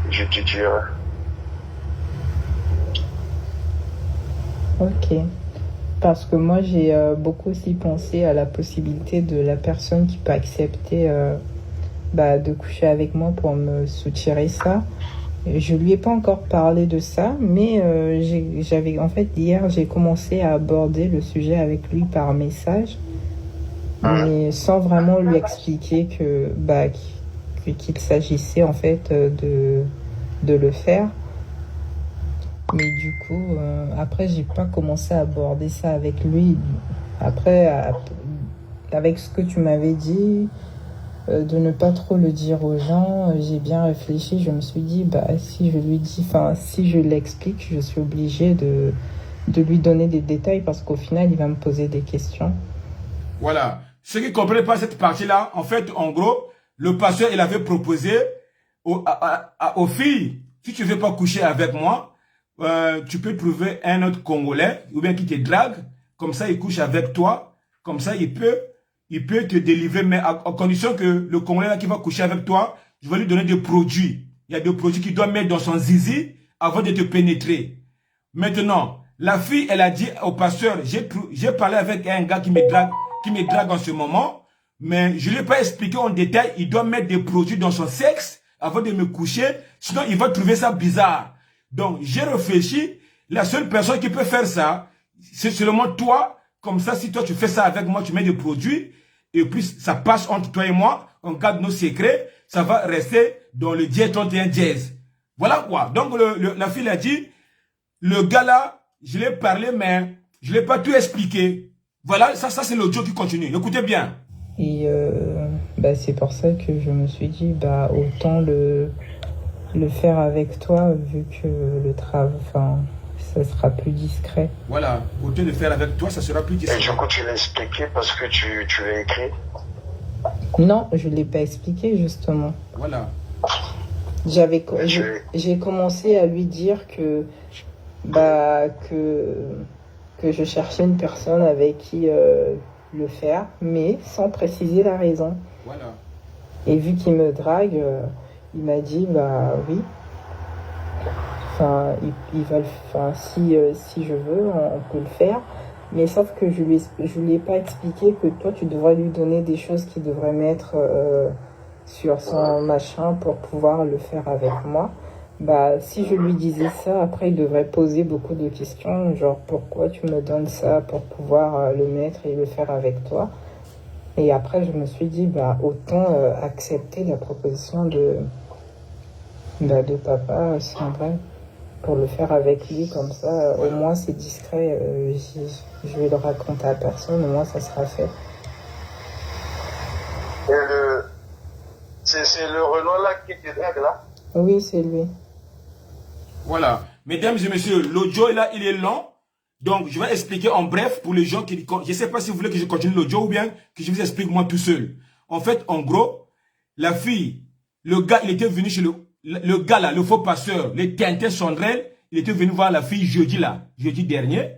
je te dirai. Ok. Parce que moi, j'ai beaucoup aussi pensé à la possibilité de la personne qui peut accepter de coucher avec moi pour me soutirer ça. Je lui ai pas encore parlé de ça, mais en fait, hier, j'ai commencé à aborder le sujet avec lui par message, mais sans vraiment lui expliquer qu'il s'agissait en fait de le faire. Mais du coup, après, j'ai pas commencé à aborder ça avec lui. Après, avec ce que tu m'avais dit, de ne pas trop le dire aux gens, j'ai bien réfléchi. Je me suis dit, si je lui dis, si je l'explique, je suis obligée de lui donner des détails parce qu'au final, il va me poser des questions. Voilà. Ceux qui ne comprennent pas cette partie-là, en fait, en gros, le pasteur, il avait proposé aux filles, si tu ne veux pas coucher avec moi, tu peux trouver un autre Congolais, ou bien qui te drague, comme ça il couche avec toi, comme ça il peut te délivrer, mais à condition que le Congolais là qui va coucher avec toi, je vais lui donner des produits. Il y a des produits qu'il doit mettre dans son zizi avant de te pénétrer. Maintenant, la fille, elle a dit au pasteur, j'ai parlé avec un gars qui me drague en ce moment, mais je ne lui ai pas expliqué en détail, il doit mettre des produits dans son sexe avant de me coucher, sinon il va trouver ça bizarre. Donc, j'ai réfléchi, la seule personne qui peut faire ça, c'est seulement toi. Comme ça, si toi tu fais ça avec moi, tu mets des produits, et puis ça passe entre toi et moi, on garde nos secrets, ça va rester dans le dièse 31 dièse. Voilà quoi. Donc, la fille a dit, le gars là, je l'ai parlé, mais je ne l'ai pas tout expliqué. Voilà, ça c'est l'audio qui continue. Écoutez bien. Et c'est pour ça que je me suis dit, autant le faire avec toi, vu que le travail, ça sera plus discret. Voilà, autant le faire avec toi, ça sera plus discret. Et du coup, tu l'as expliqué parce que tu l'as écrit? Non, je ne l'ai pas expliqué, justement. Voilà. J'ai commencé à lui dire que je cherchais une personne avec qui le faire, mais sans préciser la raison. Voilà. Et vu qu'il me drague, il m'a dit oui. Si je veux, on peut le faire. Mais sauf que je lui ai pas expliqué que toi, tu devrais lui donner des choses qu'il devrait mettre sur son machin pour pouvoir le faire avec moi. Si je lui disais ça, après, il devrait poser beaucoup de questions, genre pourquoi tu me donnes ça pour pouvoir le mettre et le faire avec toi. Et après, je me suis dit, autant accepter la proposition de papa, c'est vrai, pour le faire avec lui, comme ça, au moins c'est discret, je vais le raconter à personne, au moins ça sera fait. Et c'est le Renault là qui te drague là? Oui, c'est lui. Voilà. Mesdames et messieurs, l'audio là, il est long. Donc, je vais expliquer en bref pour les gens qui... Je ne sais pas si vous voulez que je continue l'audio ou bien que je vous explique moi tout seul. En fait, en gros, la fille, le gars, il était venu chez le gars là, le faux pasteur, le Tintin Sondrel, il était venu voir la fille jeudi dernier,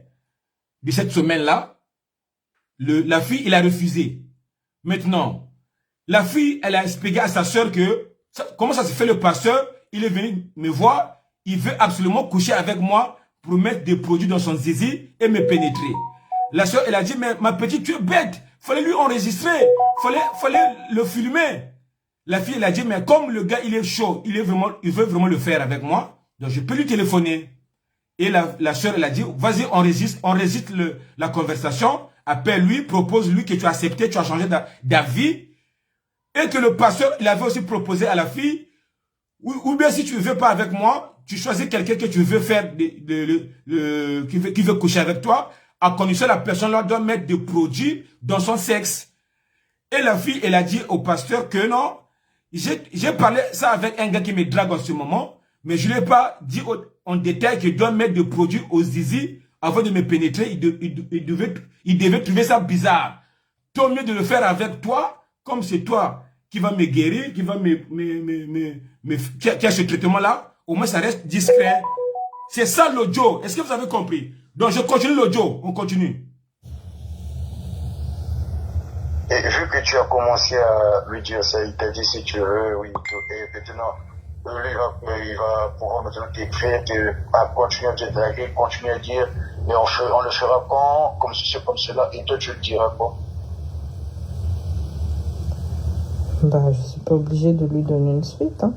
de cette semaine-là. La fille, il a refusé. Maintenant, la fille, elle a expliqué à sa soeur que, comment ça se fait le pasteur, il est venu me voir, il veut absolument coucher avec moi pour mettre des produits dans son zizi et me pénétrer. La soeur, elle a dit, mais ma petite, tu es bête, fallait lui enregistrer, fallait le filmer. La fille, elle a dit, mais comme le gars, il est chaud, il veut vraiment le faire avec moi, donc je peux lui téléphoner. Et la soeur, elle a dit, vas-y, enregistre la conversation. appelle-lui, propose-lui que tu as accepté, tu as changé d'avis. Et que le pasteur, il avait aussi proposé à la fille, ou bien si tu ne veux pas avec moi, tu choisis quelqu'un que tu veux faire, qui veut coucher avec toi, à condition que la personne-là doit mettre des produits dans son sexe. Et la fille, elle a dit au pasteur que non, j'ai parlé ça avec un gars qui me drague en ce moment, mais je ne lui ai pas dit en détail qu'il doit mettre des produits aux zizi avant de me pénétrer. Il devait trouver ça bizarre. Tant mieux de le faire avec toi, comme c'est toi qui va me guérir, qui va qui a ce traitement-là. Au moins, ça reste discret. C'est ça l'audio. Est-ce que vous avez compris? Donc, je continue l'audio. On continue. Et vu que tu as commencé à lui dire ça, il t'a dit si tu veux, oui, et maintenant, lui, il va pouvoir maintenant t'écrire, continuer à te draguer, continuer à dire, mais on le fera quand, comme ceci, comme cela, et toi tu le diras quoi? Bah, je suis pas obligée de lui donner une suite, hein.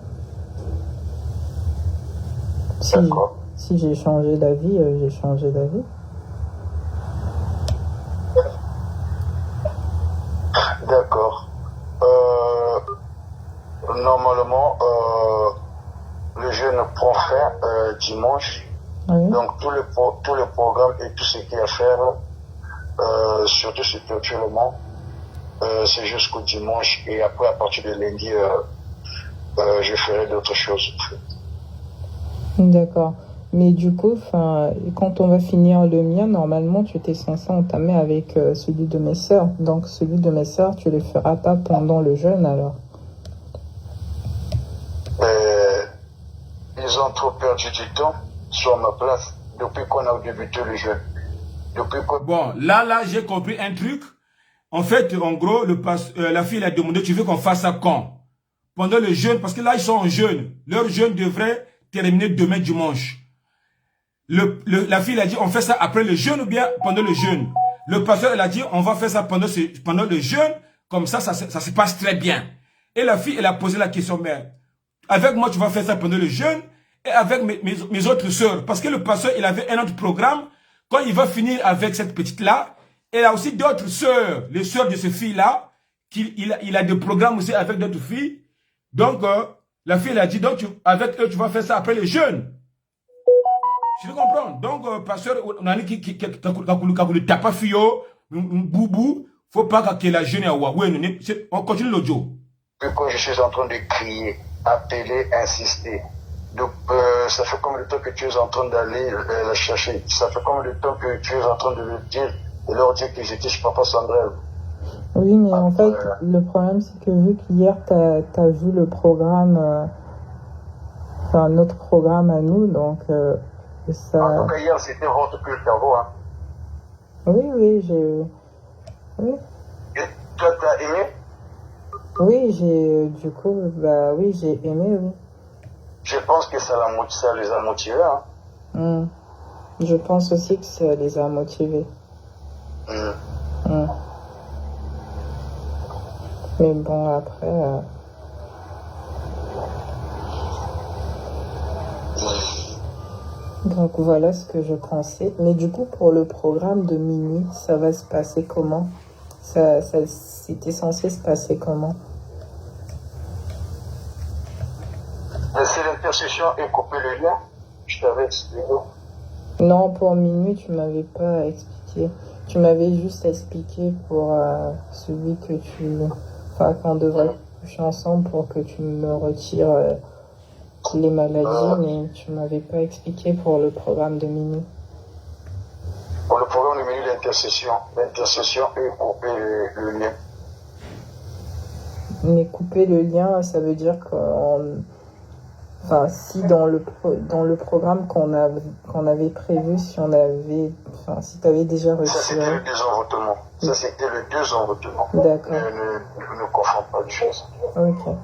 Si j'ai changé d'avis, j'ai changé d'avis. D'accord. Normalement, le jeûne prend fin dimanche. Oui. Donc tout le programme et tout ce qu'il y a à faire, surtout spirituellement, c'est jusqu'au dimanche. Et après, à partir de lundi, je ferai d'autres choses. D'accord. Mais du coup, quand on va finir le mien, normalement, tu étais censé entamer avec celui de mes sœurs. Donc, celui de mes sœurs, tu ne le feras pas pendant le jeûne, alors? Ils ont trop perdu du temps sur ma place depuis qu'on a débuté le jeûne. Bon, là, j'ai compris un truc. En fait, en gros, la fille a demandé, tu veux qu'on fasse ça quand? Pendant le jeûne, parce que là, ils sont en jeûne. Leur jeûne devrait terminer demain dimanche. La fille a dit, on fait ça après le jeûne ou bien pendant le jeûne. Le pasteur, elle a dit, on va faire ça pendant le jeûne. Comme ça se passe très bien. Et la fille, elle a posé la question, mais avec moi, tu vas faire ça pendant le jeûne et avec mes autres sœurs. Parce que le pasteur, il avait un autre programme. Quand il va finir avec cette petite-là, il a aussi d'autres sœurs, les sœurs de cette fille-là, il a des programmes aussi avec d'autres filles. Donc, la fille, elle a dit, donc, avec eux, tu vas faire ça après le jeûne. Je comprends. Donc, pasteur, on a dit qu'il t'a pas fio, boubou, faut pas que la jeune on continue l'audio. Quand je suis en train de crier, appeler, insister. Donc, ça fait combien de temps que tu es en train d'aller la chercher? Ça fait combien de temps que tu es en train de le dire, de leur dire que j'étais chez Papa Sandrel? Oui, mais en fait, le problème, c'est que vu qu'hier, t'as vu le programme, c'est un autre programme à nous, donc ça... En tout cas, hier, c'était votre culte à vous, hein? Oui, Oui. Et toi, t'as aimé? Oui, j'ai aimé, oui. Je pense que ça les a motivés, hein? Je pense aussi que ça les a motivés. Mais bon, après... Donc voilà ce que je pensais. Mais du coup, pour le programme de minuit, ça va se passer comment? C'était censé se passer comment? C'est l'intercession et couper le lien. Je t'avais expliqué. Non, pour minuit, tu m'avais pas expliqué. Tu m'avais juste expliqué pour celui que qu'on devrait coucher ensemble pour que tu me retires les maladies, mais tu m'avais pas expliqué pour le programme de minuit. Pour le programme de minuit, l'intercession et couper le lien. Mais couper le lien, ça veut dire si dans le programme qu'on avait prévu, si tu avais déjà retiré. Ça, c'était le désenvoûtement. D'accord. Ne confond pas les choses. Ok.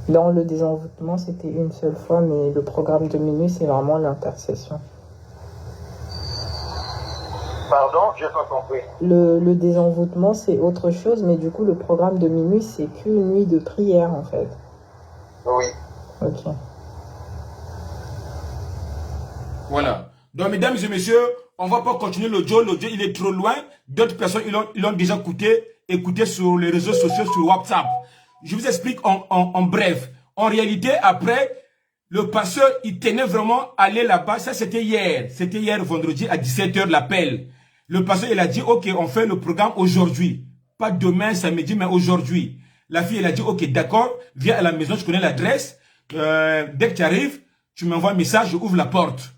Dans le désenvoûtement, c'était une seule fois, mais le programme de minuit, c'est vraiment l'intercession. Pardon, j'ai pas compris. Le désenvoûtement, c'est autre chose, mais du coup, le programme de minuit, c'est qu'une nuit de prière, en fait. Oui. Ok. Voilà. Donc, mesdames et messieurs, on va pas continuer l'audio. L'audio, il est trop loin. D'autres personnes, ils l'ont déjà écouté sur les réseaux sociaux, sur WhatsApp. Je vous explique en bref. En réalité, après, le pasteur, il tenait vraiment à aller là-bas. Ça, c'était hier. C'était hier, vendredi, à 17 h, l'appel. Le pasteur, il a dit, OK, on fait le programme aujourd'hui. Pas demain, samedi, mais aujourd'hui. La fille, elle a dit, OK, d'accord, viens à la maison, je connais l'adresse. Dès que tu arrives, tu m'envoies un message, je ouvre la porte.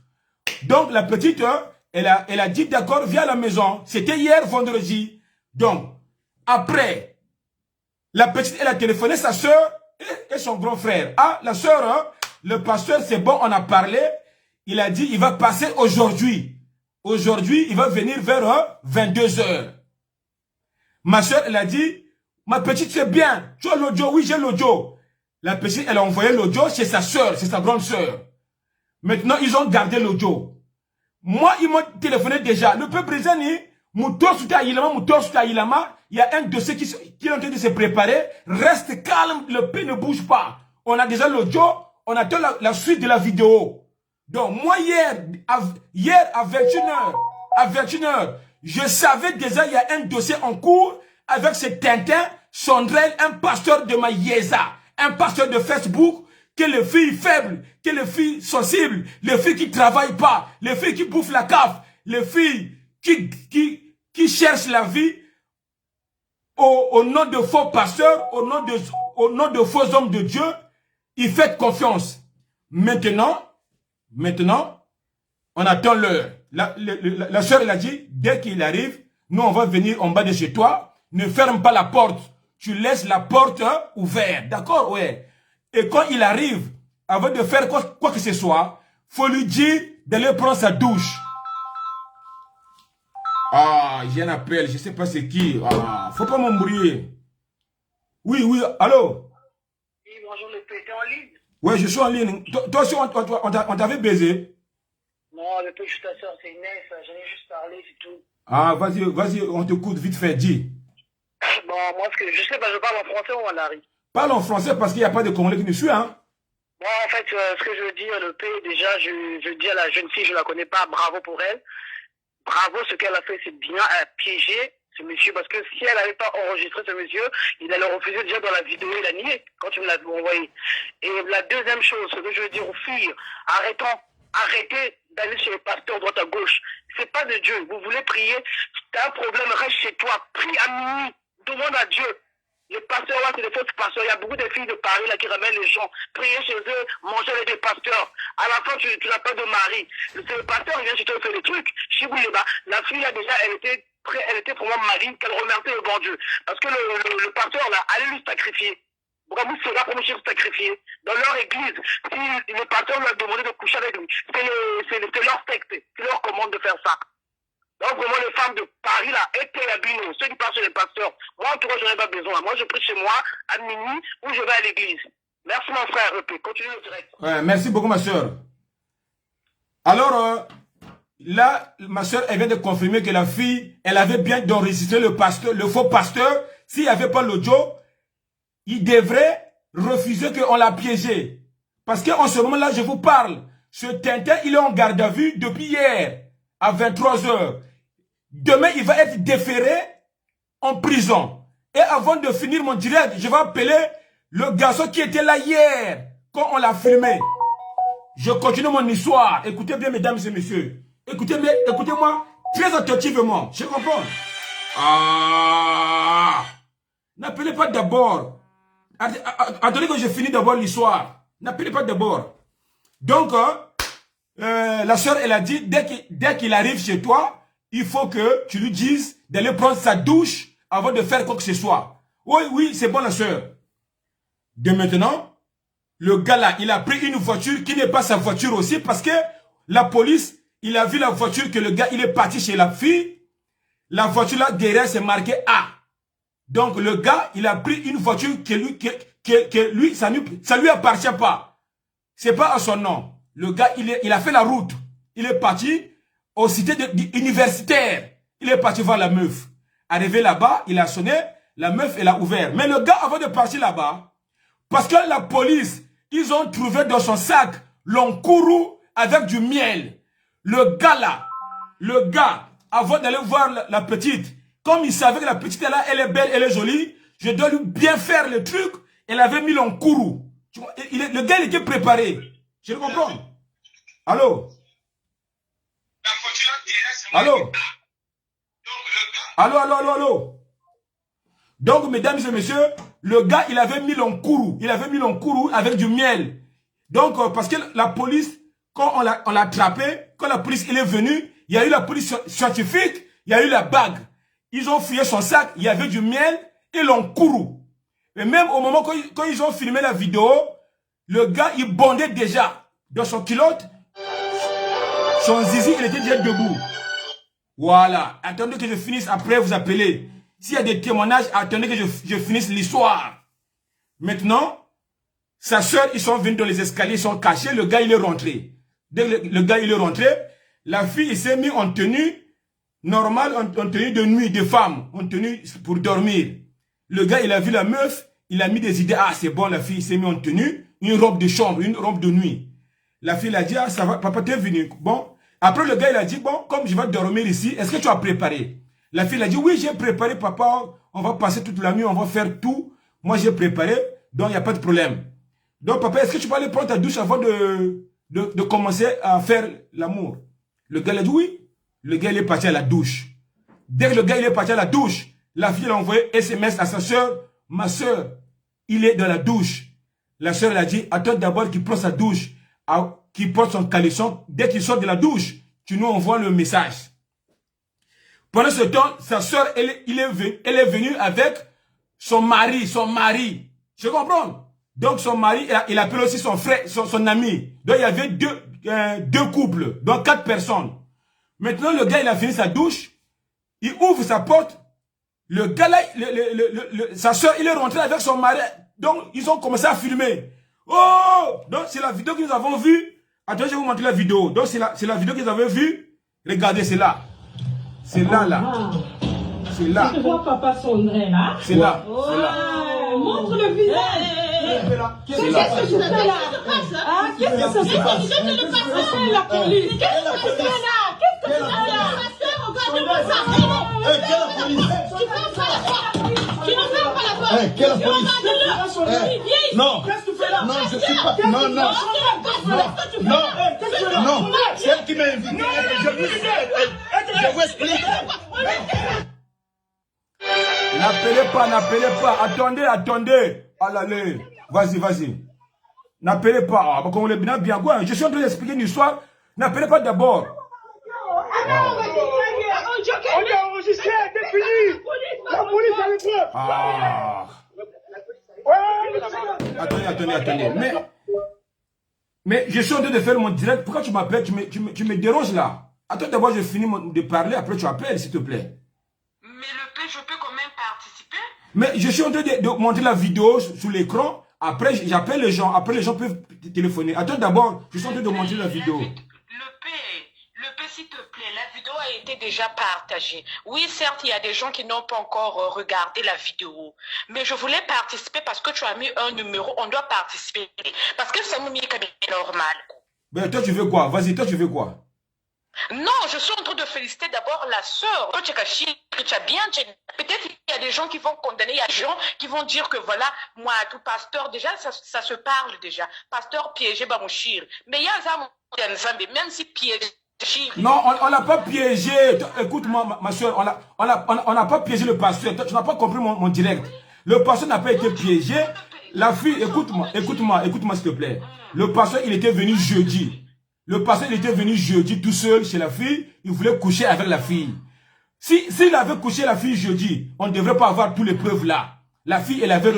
Donc, la petite, elle a dit, d'accord, viens à la maison. C'était hier, vendredi. Donc, après, la petite, elle a téléphoné sa soeur et son grand frère. Ah, la soeur, le pasteur, c'est bon, on a parlé. Il a dit, il va passer aujourd'hui. Aujourd'hui, il va venir vers 22 h. Ma soeur, elle a dit, ma petite, c'est bien. Tu as l'audio? Oui, j'ai l'audio. La petite, elle a envoyé l'audio chez sa soeur, c'est sa grande soeur. Maintenant, ils ont gardé l'audio. Moi, ils m'ont téléphoné déjà. Le peuple brésilien, il y a un dossier qui est en train de se préparer. Reste calme, le pays ne bouge pas. On a déjà l'audio, on attend la suite de la vidéo. Donc, moi, hier à 21h, je savais déjà il y a un dossier en cours avec ce Tintin, Sondrel, un pasteur de ma Yéza, un pasteur de Facebook, que les filles faibles, que les filles sensibles, les filles qui travaillent pas, les filles qui bouffent la cave, les filles qui cherchent la vie au nom de faux pasteurs, au nom de faux hommes de Dieu, ils font confiance. Maintenant, on attend l'heure. La soeur, elle a dit, dès qu'il arrive, nous, on va venir en bas de chez toi. Ne ferme pas la porte. Tu laisses la porte ouverte. D'accord? Ouais. Et quand il arrive, avant de faire quoi que ce soit, faut lui dire d'aller prendre sa douche. Ah, j'ai un appel. Je sais pas c'est qui. Ah, faut pas m'embrouiller. Oui, allô? Oui, bonjour, le P, t'es en ligne? Ouais, je suis en ligne. Toi aussi, on t'avait baisé. Non, le P, je suis ta soeur, c'est Inès, j'en ai juste parlé, c'est tout. Ah, vas-y, on t'écoute vite fait, dis. Bon, moi, je sais pas, je parle en français ou en Larry? Parle en français parce qu'il n'y a pas de Congolais qui nous suit, hein. Moi, en fait, ce que je veux dire, le P, déjà, je dis à la jeune fille, je la connais pas, bravo pour elle. Bravo, ce qu'elle a fait, c'est bien, elle a piégé ce monsieur, parce que si elle n'avait pas enregistré ce monsieur, il allait refuser déjà dans la vidéo, il a nié, quand tu me l'as envoyé. Et la deuxième chose, ce que je veux dire aux filles, arrêtez d'aller chez les pasteurs droite à gauche. C'est pas de Dieu. Vous voulez prier, t'as un problème, reste chez toi, prie à minuit, demande à Dieu. Les pasteurs là, c'est des fausses pasteurs. Il y a beaucoup de filles de Paris là qui ramènent les gens. Prier chez eux, manger avec des pasteurs. À la fin, tu n'as pas de mari. C'est le pasteur, il vient chez toi, il fait des trucs. Chez vous, la fille là, déjà, elle était pour moi mariée, qu'elle remerciait le bon Dieu. Parce que le pasteur là, allait lui sacrifier. Vraiment, c'est là pour me sacrifier. Dans leur église, si le pasteur lui a demandé de coucher avec lui, c'est leur secte, c'est leur commande de faire ça. Donc vraiment les femmes de Paris là, étaient abîmées, ceux qui parlent chez les pasteurs. Moi en tout cas je n'en ai pas besoin. Moi je prie chez moi à minuit ou je vais à l'église. Merci mon frère, continue le direct. Ouais, merci beaucoup ma soeur. Alors là, ma soeur elle vient de confirmer que la fille, elle avait bien enregistré le pasteur, le faux pasteur. S'il n'y avait pas l'audio, il devrait refuser qu'on l'a piégé. Parce qu'en ce moment-là, je vous parle, ce Tintin, il est en garde à vue depuis hier, à 23 h. Demain, il va être déféré en prison. Et avant de finir mon direct, je vais appeler le garçon qui était là hier, quand on l'a filmé. Je continue mon histoire. Écoutez bien, mesdames et messieurs. Écoutez-moi très attentivement. Je comprends. Ah! N'appelez pas d'abord. Attendez que je finis d'abord l'histoire. N'appelez pas d'abord. Donc, la soeur, elle a dit, dès qu'il arrive chez toi, il faut que tu lui dises d'aller prendre sa douche avant de faire quoi que ce soit. Oui, c'est bon la soeur. De maintenant, le gars là, il a pris une voiture qui n'est pas sa voiture aussi parce que la police, il a vu la voiture que le gars, il est parti chez la fille. La voiture là, derrière, c'est marqué A. Donc le gars, il a pris une voiture que lui, ça lui appartient pas. C'est pas à son nom. Le gars, il a fait la route. Il est parti aux cités universitaires. Il est parti voir la meuf. Arrivé là-bas, il a sonné. La meuf, elle a ouvert. Mais le gars, avant de partir là-bas, parce que la police, ils ont trouvé dans son sac l'encourou avec du miel. Le gars là, le gars, avant d'aller voir la petite, comme il savait que la petite là, elle est belle, elle est jolie, je dois lui bien faire le truc, elle avait mis l'encourou. Le gars, il était préparé. Je le comprends. Allô? Allô? Allô, allô, allô, allô? Donc, mesdames et messieurs, le gars, il avait mis l'encourou. Il avait mis l'encourou avec du miel. Donc, parce que la police, quand on l'a attrapé, quand la police il est venue, il y a eu la police scientifique, il y a eu la bague. Ils ont fouillé son sac, il y avait du miel et l'encourou. Et même au moment quand ils ont filmé la vidéo, le gars, il bondait déjà dans son culotte. Son zizi, il était déjà debout. Voilà. Attendez que je finisse, après vous appelez. S'il y a des témoignages, attendez que je finisse l'histoire. Maintenant, sa soeur, ils sont venus dans les escaliers, ils sont cachés, le gars, il est rentré. Dès que le gars, il est rentré, la fille, il s'est mis en tenue normale, en tenue de nuit, de femme, en tenue pour dormir. Le gars, il a vu la meuf, il a mis des idées. Ah, c'est bon, la fille s'est mise en tenue, une robe de chambre, une robe de nuit. La fille, elle a dit, ah, ça va, papa, t'es venu. Bon. Après, le gars, il a dit, bon, comme je vais dormir ici, est-ce que tu as préparé? La fille, elle a dit, oui, j'ai préparé, papa. On va passer toute la nuit, on va faire tout. Moi, j'ai préparé, donc il n'y a pas de problème. Donc, papa, est-ce que tu peux aller prendre ta douche avant de commencer à faire l'amour? Le gars, il a dit, oui. Le gars, il est parti à la douche. Dès que le gars, il est parti à la douche, la fille, elle a envoyé SMS à sa soeur. Ma soeur, il est dans la douche. La soeur, elle a dit, attends d'abord qu'il prenne sa douche, qu'il porte son caleçon. Dès qu'il sort de la douche, tu nous envoies le message. Pendant ce temps, sa soeur, elle est venue avec son mari. Je comprends. Donc, son mari, il appelle aussi son frère, son ami. Donc, il y avait deux couples, donc 4 personnes. Maintenant, le gars, il a fini sa douche. Il ouvre sa porte. Le gars là, sa soeur, il est rentré avec son mari. Donc, ils ont commencé à filmer. Oh! Donc, c'est la vidéo que nous avons vue. Attends, je vais vous montrer la vidéo. Donc, c'est la vidéo que vous avez vue. Regardez, c'est là. C'est là, là. C'est là. Tu vois papa Sondré, là? C'est là. C'est là. Montre le visage. Qu'est-ce que tu fais là? Ah, qu'est-ce que ça se passe? La police. Qu'est-ce que tu fais là? Qu'est-ce que tu fais là? Regarde-moi ça. Quelle police? Tu fais pas la porte. Tu ne fermes pas la porte. Quelle police? Non. Qu'est-ce que tu fais là? Non, je suis pas. Non, non. Non. C'est elle qui m'a invité. Je vous explique. N'appelez pas. Attendez. Allez. Vas-y. N'appelez pas. Ah, on est bien quoi. Je suis en train d'expliquer une histoire. N'appelez pas d'abord. On est enregistré, c'est fini. La police a le preuve. Ah. Attendez. Mais je suis en train de faire mon direct. Pourquoi tu m'appelles? Tu me déranges là. Attends d'abord, je finis de parler. Après, tu appelles, s'il te plaît. Mais je peux quand même participer. Mais je suis en train de montrer la vidéo sous l'écran. Après, j'appelle les gens. Après, les gens peuvent téléphoner. Attends d'abord, je suis en train de montrer la vidéo. Le P, s'il te plaît, la vidéo a été déjà partagée. Oui, certes, il y a des gens qui n'ont pas encore regardé la vidéo. Mais je voulais participer parce que tu as mis un numéro, on doit participer. Parce que c'est normal. Ben, toi, tu veux quoi? Vas-y, toi, tu veux quoi? Non, je suis en train de féliciter d'abord la sœur. Peut-être qu'il y a des gens qui vont condamner, il y a des gens qui vont dire que voilà, moi, tout pasteur, déjà, ça se parle déjà. Pasteur piégé, Bamouchir. Mais il y a ça, même si piégé. Non, on n'a pas piégé. Écoute-moi, ma soeur, on n'a pas piégé le pasteur. Tu n'as pas compris mon direct. Le pasteur n'a pas été piégé. La fille, écoute-moi, s'il te plaît. Le pasteur, il était venu jeudi. Le pasteur, il était venu jeudi tout seul chez la fille. Il voulait coucher avec la fille. S'il avait couché la fille jeudi, on ne devrait pas avoir toutes les preuves là. La fille, elle avait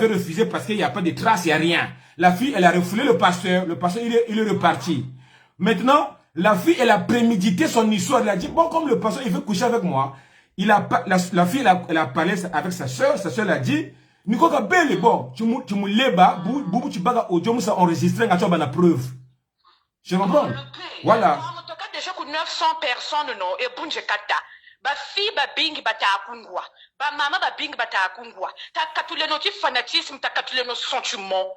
refusé parce qu'il n'y a pas de traces, il n'y a rien. La fille, elle a refoulé le pasteur. Le pasteur, il est reparti. Maintenant, la fille, elle a prémédité son histoire. Elle a dit, bon, comme le pasteur, il veut coucher avec moi. La fille, elle a parlé avec sa soeur. Sa soeur, elle a dit, Nico Kabele, bon, tu me lèves, boubou, tu bagas au diom, ça enregistré, tu as la preuve. Je comprends. Voilà. Déjà que 900 personnes, non, et bon, je kata. Ba fille, ba bing, ba ta akungwa. Ba maman, ba bing, ba ta akungwa. Ta katule notre fanatisme, ta katule nos sentiments.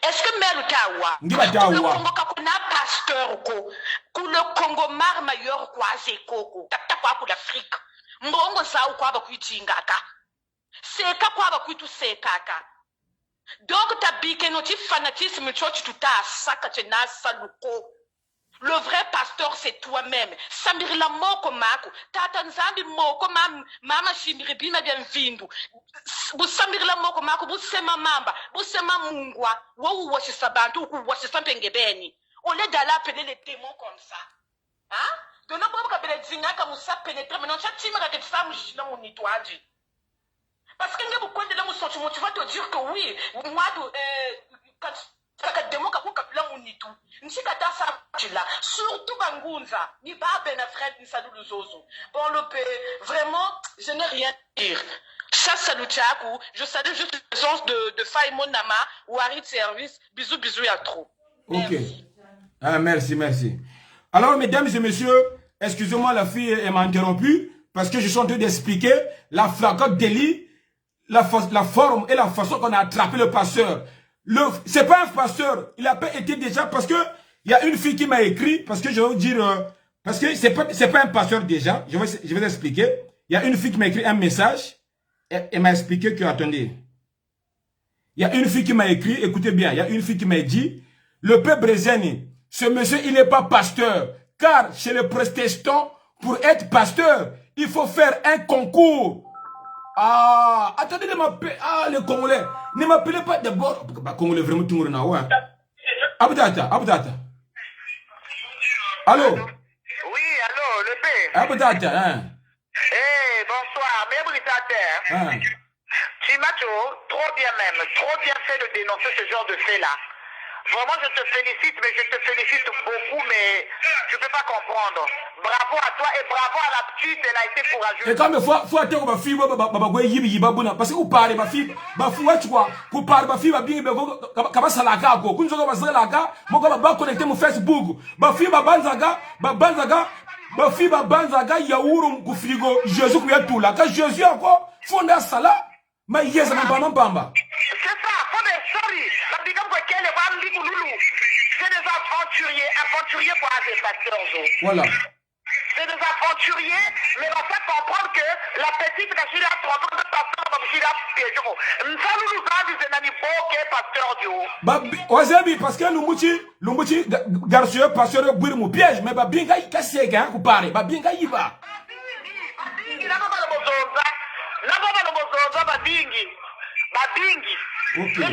Est-ce que mère tawa? Kuna pasteur ko, le Congo mar mayor kwa zekoko, tata kwa ku l'Afrique. Mbongo sa ou kwa ba kuitingaka. Seka kwa ba kuitu sekaka. Donc ta bike noti fanatisme chochi tuta saka tena saluko. Le vrai pasteur, c'est toi-même. Samiri la moko mako. Tata nzambi moko mama shimiri bima bien vindu. Bu samiri la moko mako. Bu sema mamba. Bu sema mungwa. Wawu washi sabantu. Washi sampengebeni. On est d'aller appeler les démons comme ça. Hein? De non pas kabele zinga moussa pénétrer. Maintenant, chaque time que tu fais mouchina mon nitouaji. Parce que vous connaissez la moussa, tu vas te dire que oui. Moi, quand surtout Bangunza, ni Babe na Fred ni Sadou Luzozo. Bon le P, vraiment, je n'ai rien à dire. Chasse Saluchaku, je salue juste la présence de Faimon Nama ou Harit Service. Bisous, bisous, à trop. Ok. Ah, merci, merci. Alors, mesdames et messieurs, excusez-moi, la fille m'a interrompu parce que je suis en train d'expliquer la flagrante délit, la forme et la façon qu'on a attrapé le pasteur. C'est pas un pasteur, il a pas été déjà parce que il y a une fille qui m'a écrit, parce que je vais vous dire, parce que c'est pas un pasteur déjà, je vais l'expliquer. Il y a une fille qui m'a écrit un message, et m'a expliqué que, attendez, il y a une fille qui m'a écrit, écoutez bien, il y a une fille qui m'a dit, le peuple brésilien, ce monsieur, il n'est pas pasteur, car chez les protestants, pour être pasteur, il faut faire un concours. Ah, attendez, les Congolais, ne m'appelez pas d'abord. Les Congolais, vraiment, tout le monde. Abdata. Allô? Oui, allô, le père. Abdata, hein? Eh, bonsoir, mais Britater. Timacho, trop bien même, trop bien fait de dénoncer ce genre de fait-là. Vraiment, je te félicite, mais je te félicite beaucoup, mais je ne peux pas comprendre. Bravo à toi et bravo à la petite, elle a été courageuse. Et quand il faut attendre ma fille, parce que vous parlez, ma fille, ma fille, tu vois, vous parlez, ma fille, ma fille, comment ça la gagne, quand vous avez la gagne, moi, je vais connecter mon Facebook, ma fille, ma banzaga, ma fille, ma banzaga, yaourt, au frigo, Jésus, qui est tout là, quand Jésus encore, fondé à ça là, mais yes, ma maman, bamba. C'est ça, sorry, la bigam quoi qu'elle est pas libre loulou. C'est des aventuriers pour des pasteurs. Voilà. C'est des aventuriers, mais on fait comprendre que la petite cachée a 3 ans de pasteur comme si la piégeon. Nous allons nous dire que c'est pasteur du haut. Ozebi, parce que Lumbuchi, garçon, pasteur, bouille mon piège, mais Babinga, il casse les gars, vous parlez, Babinga, il va. Okay. Et je te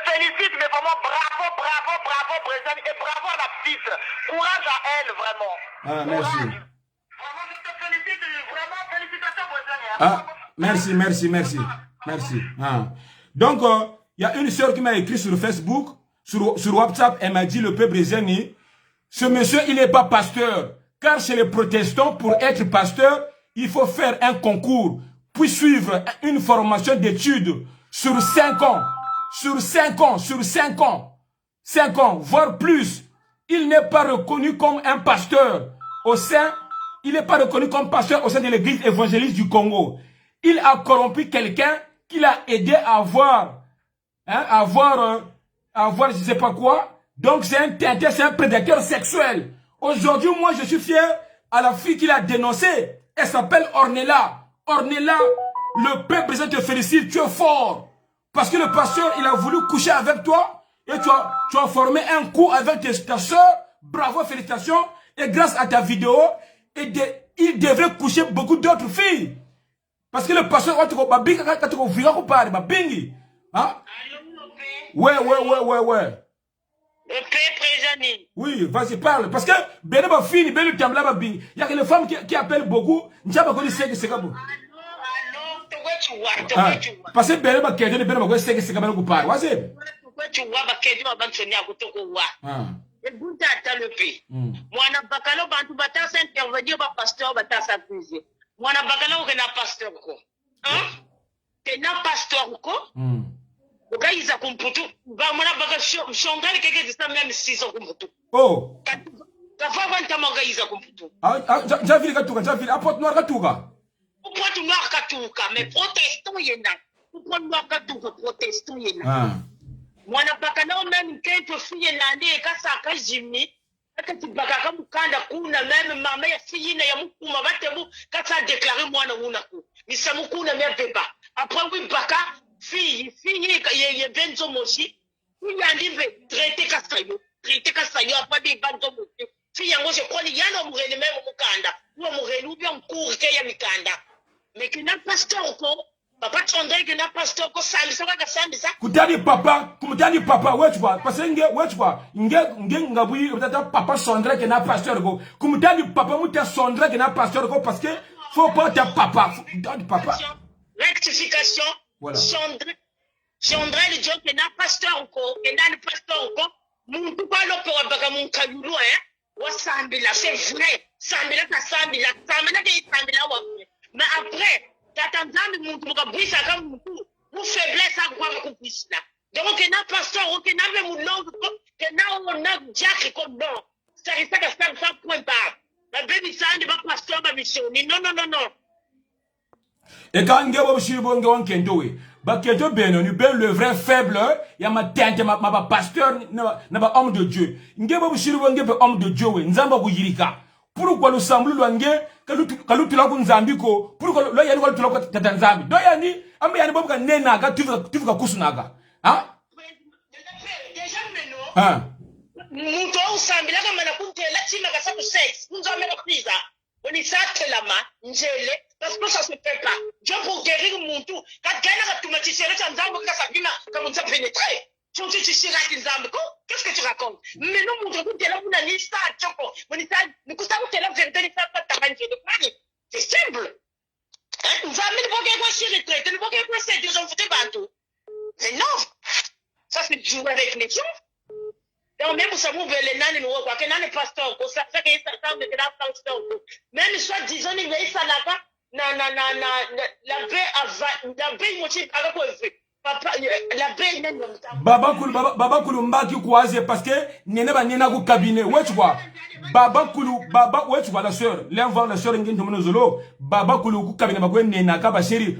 félicite, mais vraiment bravo, Brésil, et bravo à la petite. Courage à elle, vraiment. Ah, merci. Vraiment, je te félicite, vraiment, félicitations, Brésil. Ah, merci. Ah. Donc, il y a une sœur qui m'a écrit sur Facebook, sur WhatsApp, elle m'a dit, le peuple brésilien, ce monsieur, il n'est pas pasteur. Car chez les protestants, pour être pasteur, il faut faire un concours, puis suivre une formation d'études sur 5 ans. Sur 5 ans, voire plus. Il n'est pas reconnu comme un pasteur il n'est pas reconnu comme pasteur au sein de l'église évangéliste du Congo. Il a corrompu quelqu'un qui l'a aidé à avoir, je sais pas quoi. Donc c'est un tintin, c'est un prédateur sexuel. Aujourd'hui, moi je suis fier à la fille qui l'a dénoncé. Elle s'appelle Ornella. Ornella, le peuple brésilien te félicite, tu es fort. Parce que le pasteur, il a voulu coucher avec toi et tu as formé un coup avec ta soeur. Bravo, félicitations. Et grâce à ta vidéo, il devrait coucher beaucoup d'autres filles. Parce que le pasteur, ouais. Oui, vas-y, parle. Parce que, il y a que les femmes qui appellent beaucoup. Parce que belle ma kedi belle ma go sege sege belle go par wa se ko tu wa ba kedi ma ban sonia ko to ko wa e bunta talope mwana bakalo bantu batasa intervenir ba pasteur batasa puiser mwana bakalo ko na pasteur ko te na pasteur ko ukaiza kumputu ba mwana bakalo shongali keke disa même 6 ans kumputu ka fa ban tamangaiza kumputu javili apot noir katuka. Pourquoi tu noir katuka mais protestant yena pourquoi noir katuka protestant yena Mwana baka nao même kento fiye nande kasaka jimi. Akati baka kamukanda kuna même mama ya fiye na ya mukuma batebu kasa déclarer mwana wunako. Misa mukuna me beba. Après oui baka fille ye benzo moshi. Il a dit traiter kasayo après des bandes moshi. Fille yango je crois yana murele même mukanda. Ou murele ou bien cour ke ya mikanda. Mais que n'a pasteur ko papa Sondre que n'a pasteur ko sambisa ka sambisa. Kutani papa ouais tu vois parce que ouais tu vois ngabui peut-être papa Sondre que n'a pasteur ko. Kumutani papa muta Sondre que n'a pasteur ko parce que faut pas ta papa. Papa. Rectification. Voilà. Sondre le Dieu que n'a pasteur ko, que n'a le pasteur ko. Mon tout pas l'opéra baka mon kalulu Wasambila, c'est vrai. Sambila ka sambila wa. Mais après, t'attends mon tout ka brisa ka mutu. Ou faiblesse à quoi ka kupisla. Donc que n'a pasteur que n'a même mon langue que n'a on a jack comme non. Ça reste que ça point pas. La baby ça ne va pasteur ba mission. Non. Et quand on va chez bon on kendo ba kendo beno ni ben le vrai faible ya ma tante ma pasteur na ba homme de Dieu ngeba bushiri bo ngebe homme de Dieu we nzamba ku yirika pourquoi nous semble lo nge kalu tula ku nzambi ko pourquoi lo yani ko tula ko tatanzambi do yani ambe yani bobuka nena ga tuvuka kusunaga ha déjà maintenant muto usambila kama na kuntela chima ka sabu sex unzo amela pizza oni satelama njele parce que ça se fait pas. Dieu pour guérir mon tout. Quand quelqu'un a tout menti, c'est le temps d'envoyer ça bima comme ça pénétrer. Tu te chiras t'inzambe ko? Qu'est-ce que tu racontes? Mais non mon Dieu, tu es là pour n'aller ça choko. On est ça, nous coûte tu es là vérité ça pas ta manche de paris. C'est simple. Hein? Nous avons pas quoi chirer traiter, nous pas quoi c'est des gens foutés partout. Mais non. Ça c'est jouer avec les gens. Donc même ça vous veut les nanes nous quoi que nan pasteur ko ça que ça me la pasteur. Même soit disons il veut ça là-bas. La baie moitié avec quoi papa la baie même baba kulu mbaki kwaze parce que nena ku cabinet ouais tu vois baba ouais tu vois la sœur l'envoie la sœur ngin tomono zolo baba kulu ku cabinet bagwe nena ka ba chéri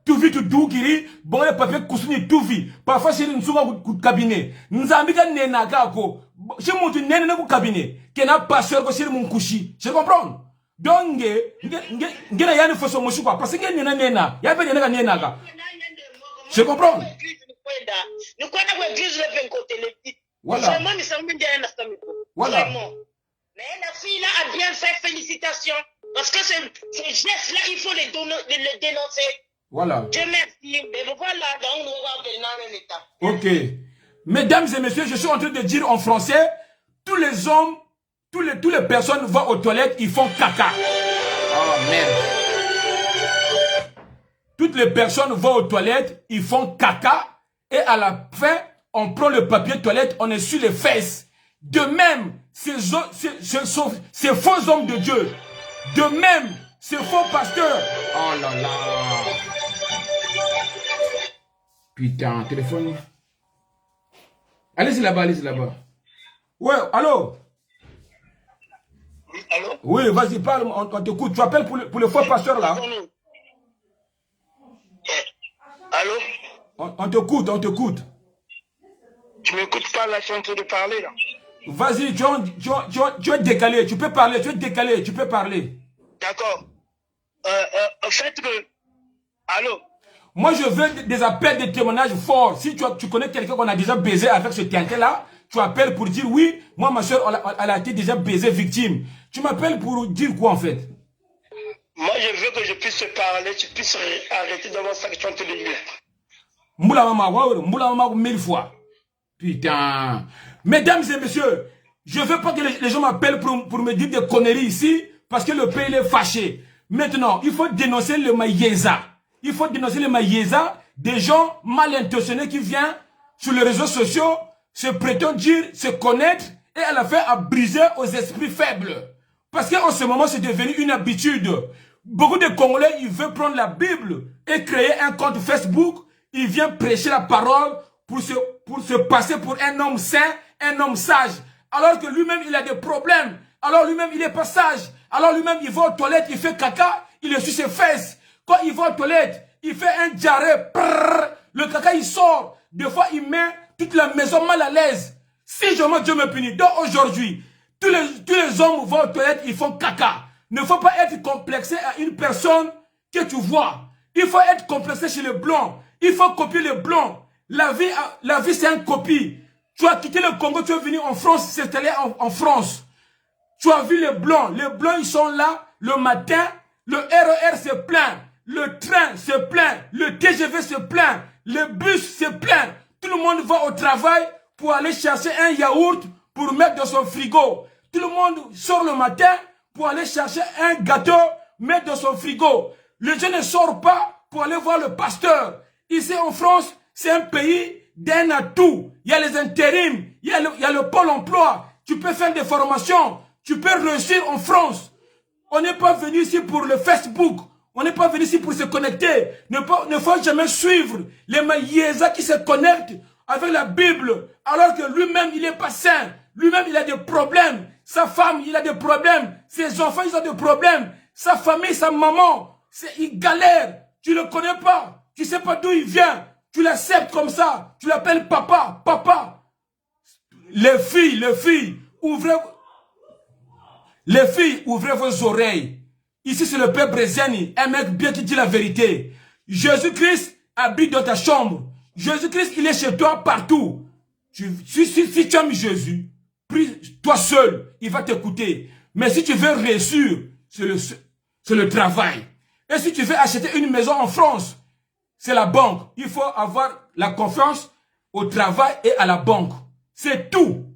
tout vite tout dougiri bon les papiers kusuni tout vite parfois chéri nsuka ku cabinet nzambi ka nena ka ko chez mutu nena ku cabinet kena pasteur ko chéri mun kushi je comprends. Donc, ngena yani foso moshi quoi parce que nena ya pe nena ka je comprends. Nous connaissons l'église le côté les petits. Voilà. Voilà. Mais la fille là a bien fait, félicitations parce que ces gestes là il faut les dénoncer. Voilà. Dieu merci. Mais voilà, donc nous va dans l'état. OK. Mesdames et messieurs, je suis en train de dire en français, tous les hommes toutes les personnes vont aux toilettes, ils font caca. Oh merde. Toutes les personnes vont aux toilettes, ils font caca. Et à la fin, on prend le papier toilette, on essuie les fesses. De même, ces faux hommes de Dieu. De même, ces faux pasteurs. Oh là là. Putain, téléphone. Allez-y là-bas, allez-y là-bas. Ouais, allô? Allô? Oui, vas-y, parle, on t'écoute. Tu appelles pour le faux pasteur là? Allô? On t'écoute, on t'écoute. Tu m'écoutes pas là, je suis en train de parler là. Vas-y, tu es décalé, tu peux parler, tu es décalé, tu peux parler. D'accord. En fait, allô? Moi, je veux des appels, des témoignages forts. Si tu connais quelqu'un qu'on a déjà baisé avec ce tinté-là, tu appelles pour dire oui, moi, ma soeur, elle a été déjà baisée, victime. Tu m'appelles pour dire quoi en fait? Moi, je veux que je puisse te parler, tu puisses arrêter d'avoir ça que tu es en train de dire. Moula maman, 1000 fois. Putain. Mesdames et messieurs, je veux pas que les gens m'appellent pour me dire des conneries ici, parce que le pays est fâché. Maintenant, il faut dénoncer le maïeza. Il faut dénoncer le maïeza des gens mal intentionnés qui viennent sur les réseaux sociaux, se prétendent dire, se connaître, et à la fin à briser aux esprits faibles. Parce qu'en ce moment, c'est devenu une habitude. Beaucoup de Congolais, ils veulent prendre la Bible et créer un compte Facebook. Ils viennent prêcher la parole pour se passer pour un homme saint, un homme sage. Alors que lui-même, il a des problèmes. Alors lui-même, il n'est pas sage. Alors lui-même, il va aux toilettes, il fait caca, il essuie ses fesses. Quand il va aux toilettes, il fait un diarrhée. Le caca, il sort. Des fois, il met toute la maison mal à l'aise. Si jamais Dieu me punit, donc aujourd'hui, tous les hommes vont aux toilettes, ils font caca. Ne faut pas être complexé à une personne que tu vois. Il faut être complexé chez les blancs. Il faut copier les blancs. La vie c'est un copie. Tu as quitté le Congo, tu es venu en France, c'est allé en France. Tu as vu les blancs. Les blancs, ils sont là le matin. Le RER se plaint. Le train se plaint. Le TGV se plaint. Le bus se plaint. Tout le monde va au travail pour aller chercher un yaourt pour mettre dans son frigo. Tout le monde sort le matin pour aller chercher un gâteau, mettre dans son frigo. Les gens ne sortent pas pour aller voir le pasteur. Ici en France, c'est un pays d'un atout. Il y a les intérims, il y a le pôle emploi. Tu peux faire des formations, tu peux réussir en France. On n'est pas venu ici pour le Facebook. On n'est pas venu ici pour se connecter. Ne faut jamais suivre les maïezas qui se connectent avec la Bible, alors que lui-même, il n'est pas saint. Lui-même, il a des problèmes. Sa femme, il a des problèmes. Ses enfants, ils ont des problèmes. Sa famille, sa maman, il galère. Tu ne le connais pas. Tu ne sais pas d'où il vient. Tu l'acceptes comme ça. Tu l'appelles papa, papa. Les filles, ouvrez vos oreilles. Ici, c'est le peuple Brézani, un mec bien qui dit la vérité. Jésus-Christ habite dans ta chambre. Jésus-Christ, il est chez toi partout. Si tu aimes Jésus, prie toi seul, il va t'écouter. Mais si tu veux réussir, c'est le travail. Et si tu veux acheter une maison en France, c'est la banque. Il faut avoir la confiance au travail et à la banque. C'est tout.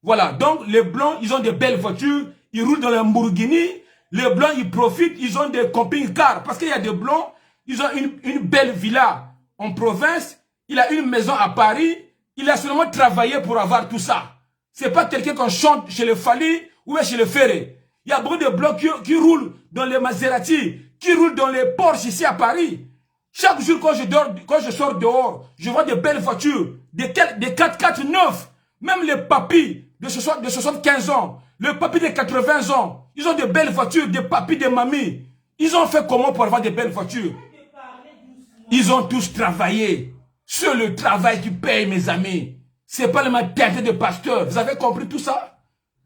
Voilà, donc les Blancs, ils ont des belles voitures, ils roulent dans la Lamborghini. Les Blancs, ils profitent, ils ont des camping-cars. Parce qu'il y a des Blancs, ils ont une belle villa en province. Il a une maison à Paris. Il a seulement travaillé pour avoir tout ça. C'est pas quelqu'un qu'on chante chez le Fali ou chez le Ferré. Il y a beaucoup de Blancs qui roulent dans les Maserati, qui roulent dans les Porsche ici à Paris. Chaque jour quand je sors dehors, je vois des belles voitures, des 4x4 neufs. Même les papis de 75 ans, le papis de 80 ans, ils ont de belles voitures, des papis, des mamies. Ils ont fait comment pour avoir de belles voitures? Ils ont tous travaillé. C'est le travail qui paye, mes amis. C'est pas le maternité de pasteur. Vous avez compris tout ça?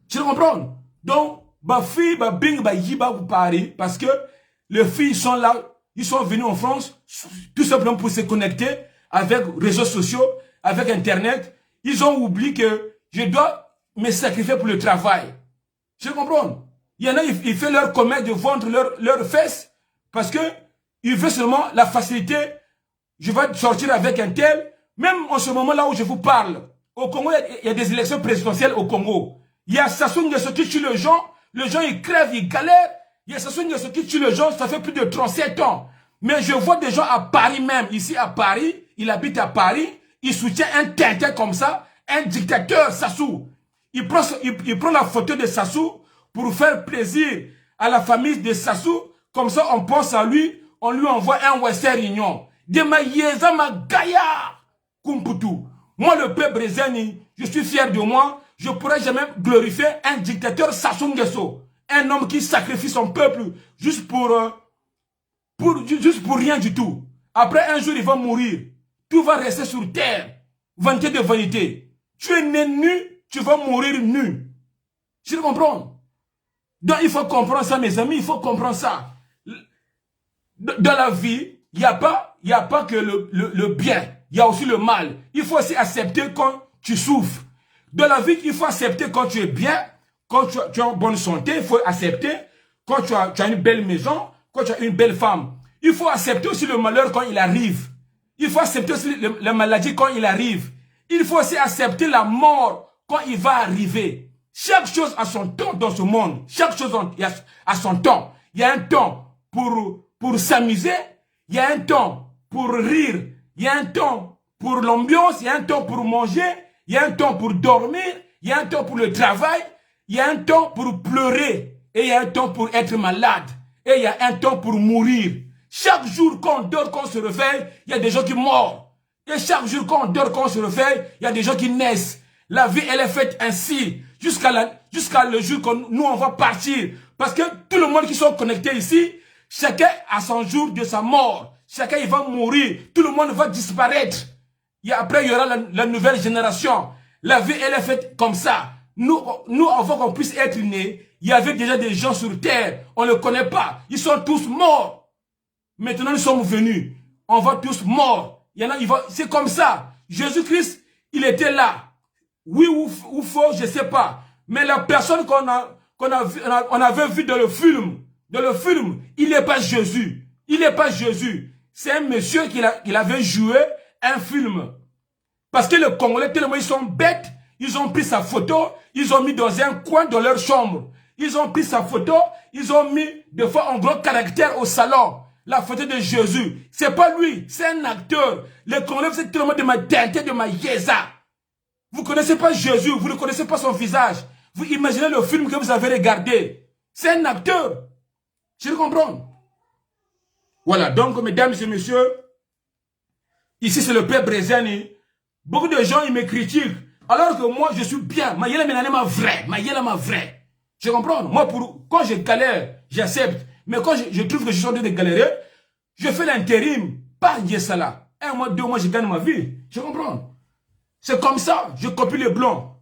Tu comprends? Donc, ma fille, ma bing, ma yiba, vous parlez, parce que les filles sont là, ils sont venus en France, tout simplement pour se connecter avec les réseaux sociaux, avec Internet. Ils ont oublié que je dois me sacrifier pour le travail. Tu comprends? Il y en a, ils font leur commerce de vendre leurs fesses parce que ils veulent seulement la facilité. Je vais sortir avec un tel. Même en ce moment-là où je vous parle, au Congo, il y a des élections présidentielles au Congo. Il y a Sassou Nguesso qui tue les gens ils crèvent, ils galèrent. Il y a Sassou Nguesso qui tue les gens, ça fait plus de 37 ans. Mais je vois des gens à Paris même, ici à Paris, il habite à Paris, il soutient un tintin comme ça, un dictateur, Sassou. Il prend la photo de Sassou pour faire plaisir à la famille de Sassou. Comme ça, on pense à lui, on lui envoie un Western Union. De ma yéza, ma gaïa, Kumputu. Moi, le peuple brésilien, je suis fier de moi. Je ne pourrais jamais glorifier un dictateur Sassou Nguesso. Un homme qui sacrifie son peuple juste pour rien du tout. Après, un jour, il va mourir. Tout va rester sur terre. Vanité de vanité. Tu es né nu, tu vas mourir nu. Tu comprends? Donc, il faut comprendre ça, mes amis. Il faut comprendre ça. Dans la vie, il n'y a pas que le bien. Il y a aussi le mal. Il faut aussi accepter quand tu souffres. Dans la vie, il faut accepter quand tu es bien, quand tu es en bonne santé. Il faut accepter quand tu as une belle maison, quand tu as une belle femme. Il faut accepter aussi le malheur quand il arrive. Il faut accepter aussi la maladie quand il arrive. Il faut aussi accepter la mort quand il va arriver. Chaque chose a son temps dans ce monde. Chaque chose a son temps. Il y a un temps pour s'amuser. Il y a un temps pour rire. Il y a un temps pour l'ambiance. Il y a un temps pour manger. Il y a un temps pour dormir. Il y a un temps pour le travail. Il y a un temps pour pleurer. Et il y a un temps pour être malade. Et il y a un temps pour mourir. Chaque jour qu'on dort, qu'on se réveille, il y a des gens qui meurent. Et chaque jour qu'on dort, qu'on se réveille, il y a des gens qui naissent. La vie, elle est faite ainsi. Jusqu'à le jour que nous, on va partir. Parce que tout le monde qui sont connectés ici, chacun a son jour de sa mort. Chacun, il va mourir. Tout le monde va disparaître. Après, il y aura la nouvelle génération. La vie, elle est faite comme ça. Nous, avant qu'on puisse être nés, il y avait déjà des gens sur terre. On ne les connaît pas. Ils sont tous morts. Maintenant, nous sommes venus. On va tous morts. Il y en a, c'est comme ça. Jésus-Christ, il était là. Oui ou faux, je ne sais pas. Mais la personne qu'on avait vue dans le film, il n'est pas Jésus. Il n'est pas Jésus. C'est un monsieur qui avait joué un film. Parce que les Congolais, tellement ils sont bêtes, ils ont pris sa photo, ils ont mis dans un coin de leur chambre. Ils ont pris sa photo, ils ont mis des fois en gros caractère au salon. La photo de Jésus. C'est pas lui, c'est un acteur. Les Congolais, vous êtes tellement de ma tête, de ma yéza. Vous ne connaissez pas Jésus, vous ne connaissez pas son visage. Vous imaginez le film que vous avez regardé. C'est un acteur. Je le comprends. Voilà, donc mesdames et messieurs, ici c'est le père Brezani. Beaucoup de gens, ils me critiquent. Alors que moi, je suis bien. Ma yéla ma vraie. Ma yéla ma vraie. Je comprends. Moi, quand je galère, j'accepte. Mais quand je trouve que je suis en train de galérer, je fais l'intérim. Pas Yesala. 1 mois, 2 mois, je gagne ma vie. Je comprends. C'est comme ça. Je copie les blancs.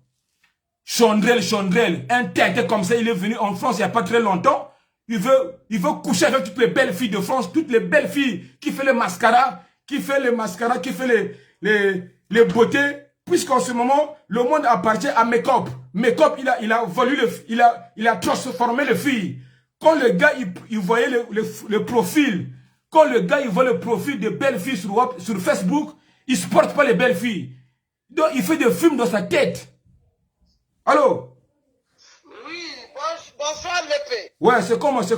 Chandrel. Un tête comme ça, il est venu en France il n'y a pas très longtemps. Il veut coucher avec toutes les belles filles de France. Toutes les belles filles qui font le mascara. Qui fait les beautés. Puisqu'en ce moment, le monde appartient à Make-up. Make-up, il a transformé les filles. Quand le gars, il voyait le profil, quand le gars, il voit le profil de belles filles sur Facebook, il ne supporte pas les belles filles. Donc, il fait des films dans sa tête. Allô? Oui, bonsoir, Lépé. Ouais, c'est comment? Ouais,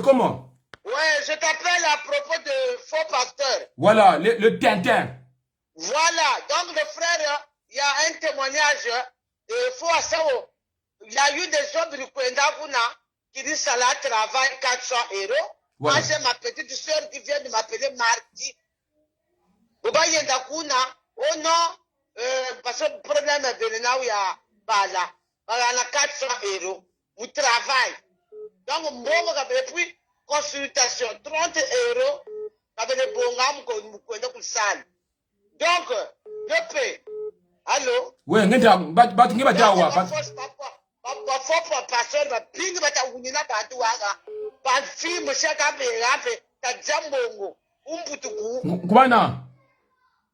je t'appelle à propos de faux pasteur. Voilà, le Tintin. Voilà, donc le frère, il y a un témoignage de faux assaut. Il y a eu des hommes du Kwendaguna qui disent ça là travaille 400 €. Moi, j'ai ma petite soeur qui vient de m'appeler mardi. Oba Yendakuna, oh non, parce que le problème est venu là où il y a Bala. Bala a 400 €. Vous travaillez. Donc, moi, puis consultation, 30 €. Avec les bons gars, nous connaissons le sale. Donc, le paix. Allô? Oui, Bafo pastor ba pingi bata unina bantu waka ba film shaka be rafe ta jambongo umputuku kubana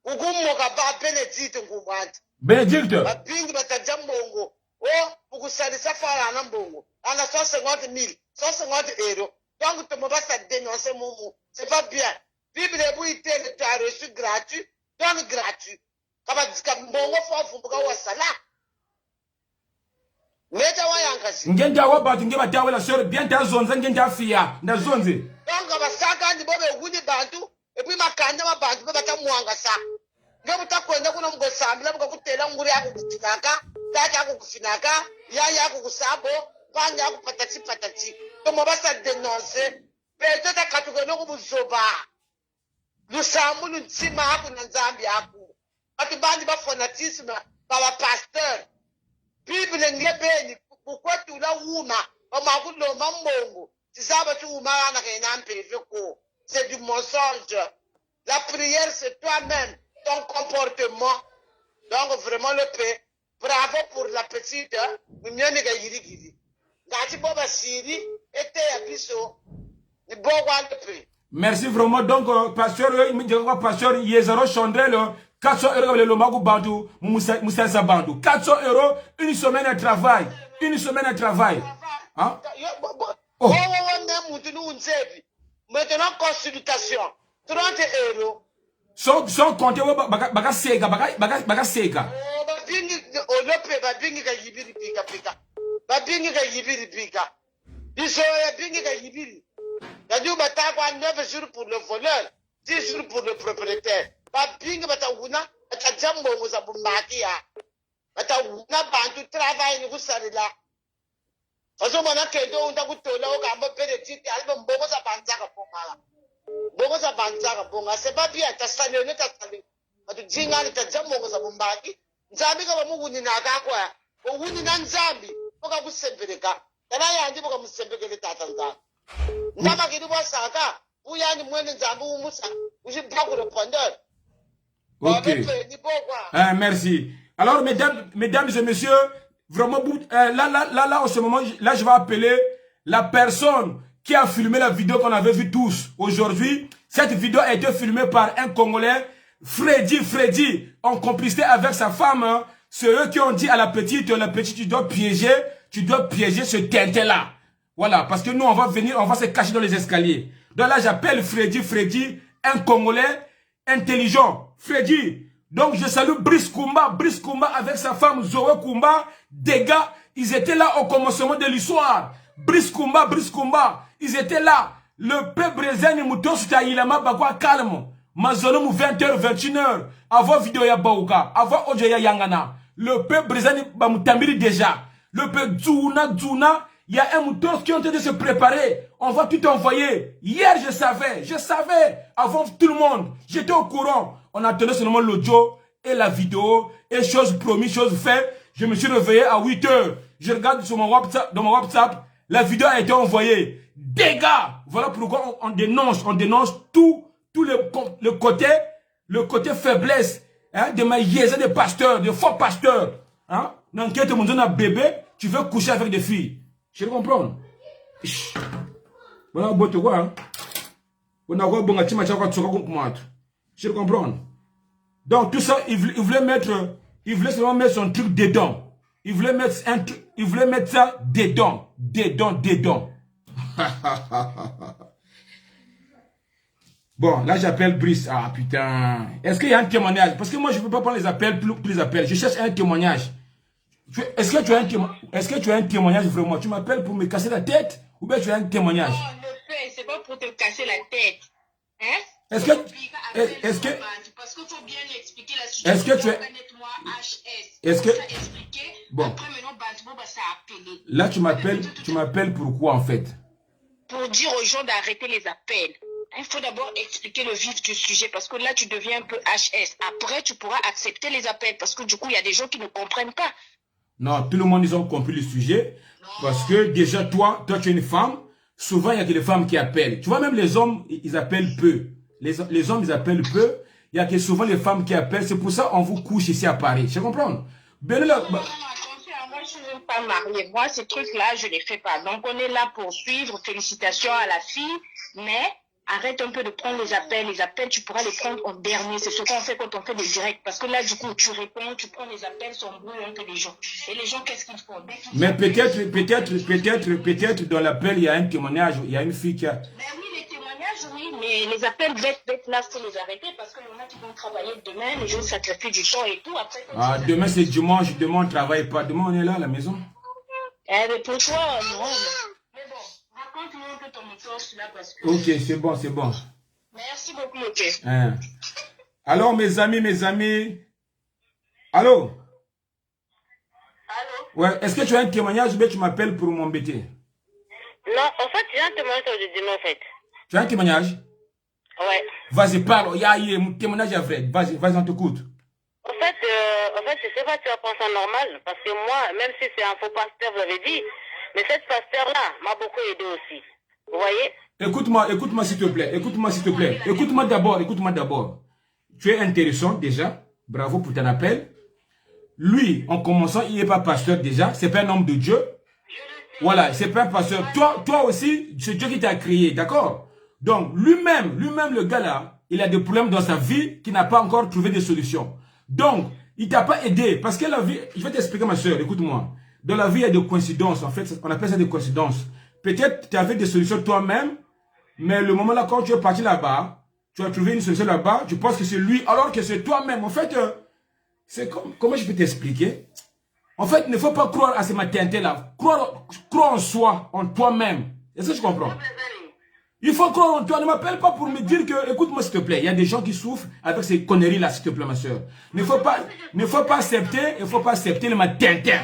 ugumo ka ba Benedict ngumwanti Benedict ba pingi bata jambongo o ukusalisa fara na mbongo ana 150 €. Donc tu me vas à dénoncer momo, c'est pas bien. Bible buite tu as reçu gratuit, donc gratuit. Kaba mbongo fofu buka wasala. Ngenda wabatu ngeba dawe la sœur bien ta zonza ngenda fia na zonze. Donc abasaka ndi bobe wuni bantu et puis makanda mabantu bata muanga sa. Ngeba takwenda kuna mugosambila mukakutela nguri yako kufinaka, tata yako kufinaka, yaya yako kusabo, panga yako patati. Tomo basa dénoncer. Peto ta katukeno kubuzoba. Lusambu ntsima yako na nzambi yako. Ati bandi ba fanatisme ba pasteur. Bible ngebeni ukwetu la uma amakulo mambongo tisaba tu uma na kena mpeve ko c'est du mensonge. La prière c'est toi-même, ton comportement. Donc vraiment le paix. Bravo pour la petite minyane ga yirigiri. Ngati boba siri ete ya biso ni bogwa le paix. Merci vraiment donc pasteur Yezaro Chandrel 400 € le lomago bandu Moussa Bandu 400 €, une semaine de travail. Hein? Oh. Maintenant consultation 30 €. Sans compter baga sega. Oh babingi olope babingi ka yibiri pika. Babingi ka yibiri pika. Biso ya bingi ka yibiri. Yadu batakwa 9 jours pour le voleur, 10 jours pour le propriétaire. Babingi batawuna batajambo ngoza bumakia. Batawuna bantu travail ni kusarila. Faso mwana kendo unta kutola okamba Benedict albe mbongo za banzaka pomala. Mbongo za banzaka bonga c'est pas bien tasale. Batu jinga ni tajambo ngoza bumbaki. Nzambi ka bamuguni nakakwa. Uguni na nzambi boka kusembeleka. Kana yandi boka musembekele tatanza. Ndama kidi bosaka uyani mwene nzambi umusa ushipakule pondor. Ok. Merci. Alors, mesdames et messieurs, vraiment, là, en ce moment, là, je vais appeler la personne qui a filmé la vidéo qu'on avait vue tous aujourd'hui. Cette vidéo a été filmée par un Congolais, Freddy, en complicité avec sa femme. Hein. C'est eux qui ont dit à la petite, tu dois piéger ce tintin-là. Voilà, parce que nous, on va venir, on va se cacher dans les escaliers. Donc là, j'appelle Freddy, un Congolais intelligent. Freddy. Donc, je salue Brice Kumba avec sa femme Zoé Kumba. Des gars, ils étaient là au commencement de l'histoire. Brice Kumba, ils étaient là. Le peuple brésilien, Mouton, c'était Ilama Bagua calme. Mazonom 20h, 21h. Avant vidéo ya Baouka, avant Ojoya Yangana. Le peuple brésilien, Bamutambiri déjà. Le peuple Djouna. Il y a un mouton qui est en train de se préparer. On va tout envoyer. Hier, je savais. Avant tout le monde. J'étais au courant. On attendait seulement l'audio et la vidéo. Et chose promise, chose faite. Je me suis réveillé à 8h. Je regarde sur mon WhatsApp, dans mon WhatsApp. La vidéo a été envoyée. Dégâts. Voilà pourquoi on dénonce tout le côté faiblesse, hein, de maïs, des pasteurs, de faux pasteurs. Hein? Dans quel monde on a bébé, tu veux coucher avec des filles. Je comprends. Voilà, hein. Je comprends. Donc tout ça, il voulait seulement mettre son truc dedans. Il voulait mettre ça dedans. Bon, là j'appelle Brice. Ah putain. Est-ce qu'il y a un témoignage? Parce que moi je ne peux pas prendre les appels, tous les appels. Je cherche un témoignage. Est-ce que tu as un témoignage vraiment? Tu m'appelles pour me casser la tête? Ou bien tu as un témoignage? Non, le fait, c'est pas pour te casser la tête. Hein? Est-ce que parce qu'il faut bien expliquer la situation. Est-ce que tu es... Est-ce que... Bon. Après, maintenant, ça a appelé. Là, tu m'appelles pourquoi en fait? Pour dire aux gens d'arrêter les appels. Il faut d'abord expliquer le vif du sujet parce que là, tu deviens un peu HS. Après, tu pourras accepter les appels parce que du coup, il y a des gens qui ne comprennent pas. Non, tout le monde, ils ont compris le sujet. Non. Parce que déjà, toi, tu es une femme. Souvent, il y a que les femmes qui appellent. Tu vois, même les hommes, ils appellent peu. Les hommes, ils appellent peu. Il y a que souvent les femmes qui appellent. C'est pour ça qu'on vous couche ici à Paris. Je comprends. Ben là, non, moi, je ne suis pas mariée. Moi, ces trucs-là, je ne les fais pas. Donc, on est là pour suivre. Félicitations à la fille. Mais... arrête un peu de prendre les appels. Les appels, tu pourras les prendre en dernier. C'est ce qu'on fait quand on fait des directs. Parce que là, du coup, tu réponds, tu prends les appels, sont brouillés un peu les gens. Et les gens, qu'est-ce qu'ils font? Mais peut-être dans l'appel, il y a un témoignage. Il y a une fille qui a... Ben oui, les témoignages, oui. Mais les appels bêtes, là, il faut les arrêter. Parce qu'il y en a qui vont travailler demain. Les gens sacrifient du temps et tout. Après, demain, c'est dimanche. Demain, on ne travaille pas. Demain, on est là à la maison. Mais pour toi, non. Mais bon. Ok, c'est bon. Merci beaucoup, ok. Hein. Alors, mes amis. Allô? Ouais, est-ce que tu as un témoignage ou bien tu m'appelles pour m'embêter? Non, en fait, j'ai un témoignage aujourd'hui, en fait. Tu as un témoignage? Ouais. Vas-y, parle. Il y a un témoignage à vrai. Vas-y, on t'écoute. En fait, je sais pas, tu vas penser ça normal. Parce que moi, même si c'est un faux pasteur, vous l'avez dit, mais cette pasteur-là m'a beaucoup aidé aussi. Vous voyez? Écoute-moi s'il te plaît. Écoute-moi d'abord. Tu es intéressant déjà. Bravo pour ton appel. Lui, en commençant, il n'est pas pasteur déjà. C'est pas un homme de Dieu. Voilà, c'est pas un pasteur. Toi aussi, c'est Dieu qui t'a créé, d'accord? Donc, lui-même, le gars là, il a des problèmes dans sa vie qui n'a pas encore trouvé de solution. Donc, il t'a pas aidé. Parce que la vie, je vais t'expliquer ma soeur, écoute-moi. Dans la vie, il y a des coïncidences. En fait, on appelle ça des coïncidences. Peut-être tu avais des solutions toi-même, mais le moment là, quand tu es parti là-bas, tu as trouvé une solution là-bas, tu penses que c'est lui, alors que c'est toi-même. En fait, c'est comme, comment je peux t'expliquer? En fait, il ne faut pas croire à ces maternités-là. Croire en soi, en toi-même. Est-ce que je comprends? Il faut croire en toi. Ne m'appelle pas pour me dire que, écoute-moi s'il te plaît, il y a des gens qui souffrent avec ces conneries-là, s'il te plaît, ma soeur. Il ne faut pas accepter les maternités.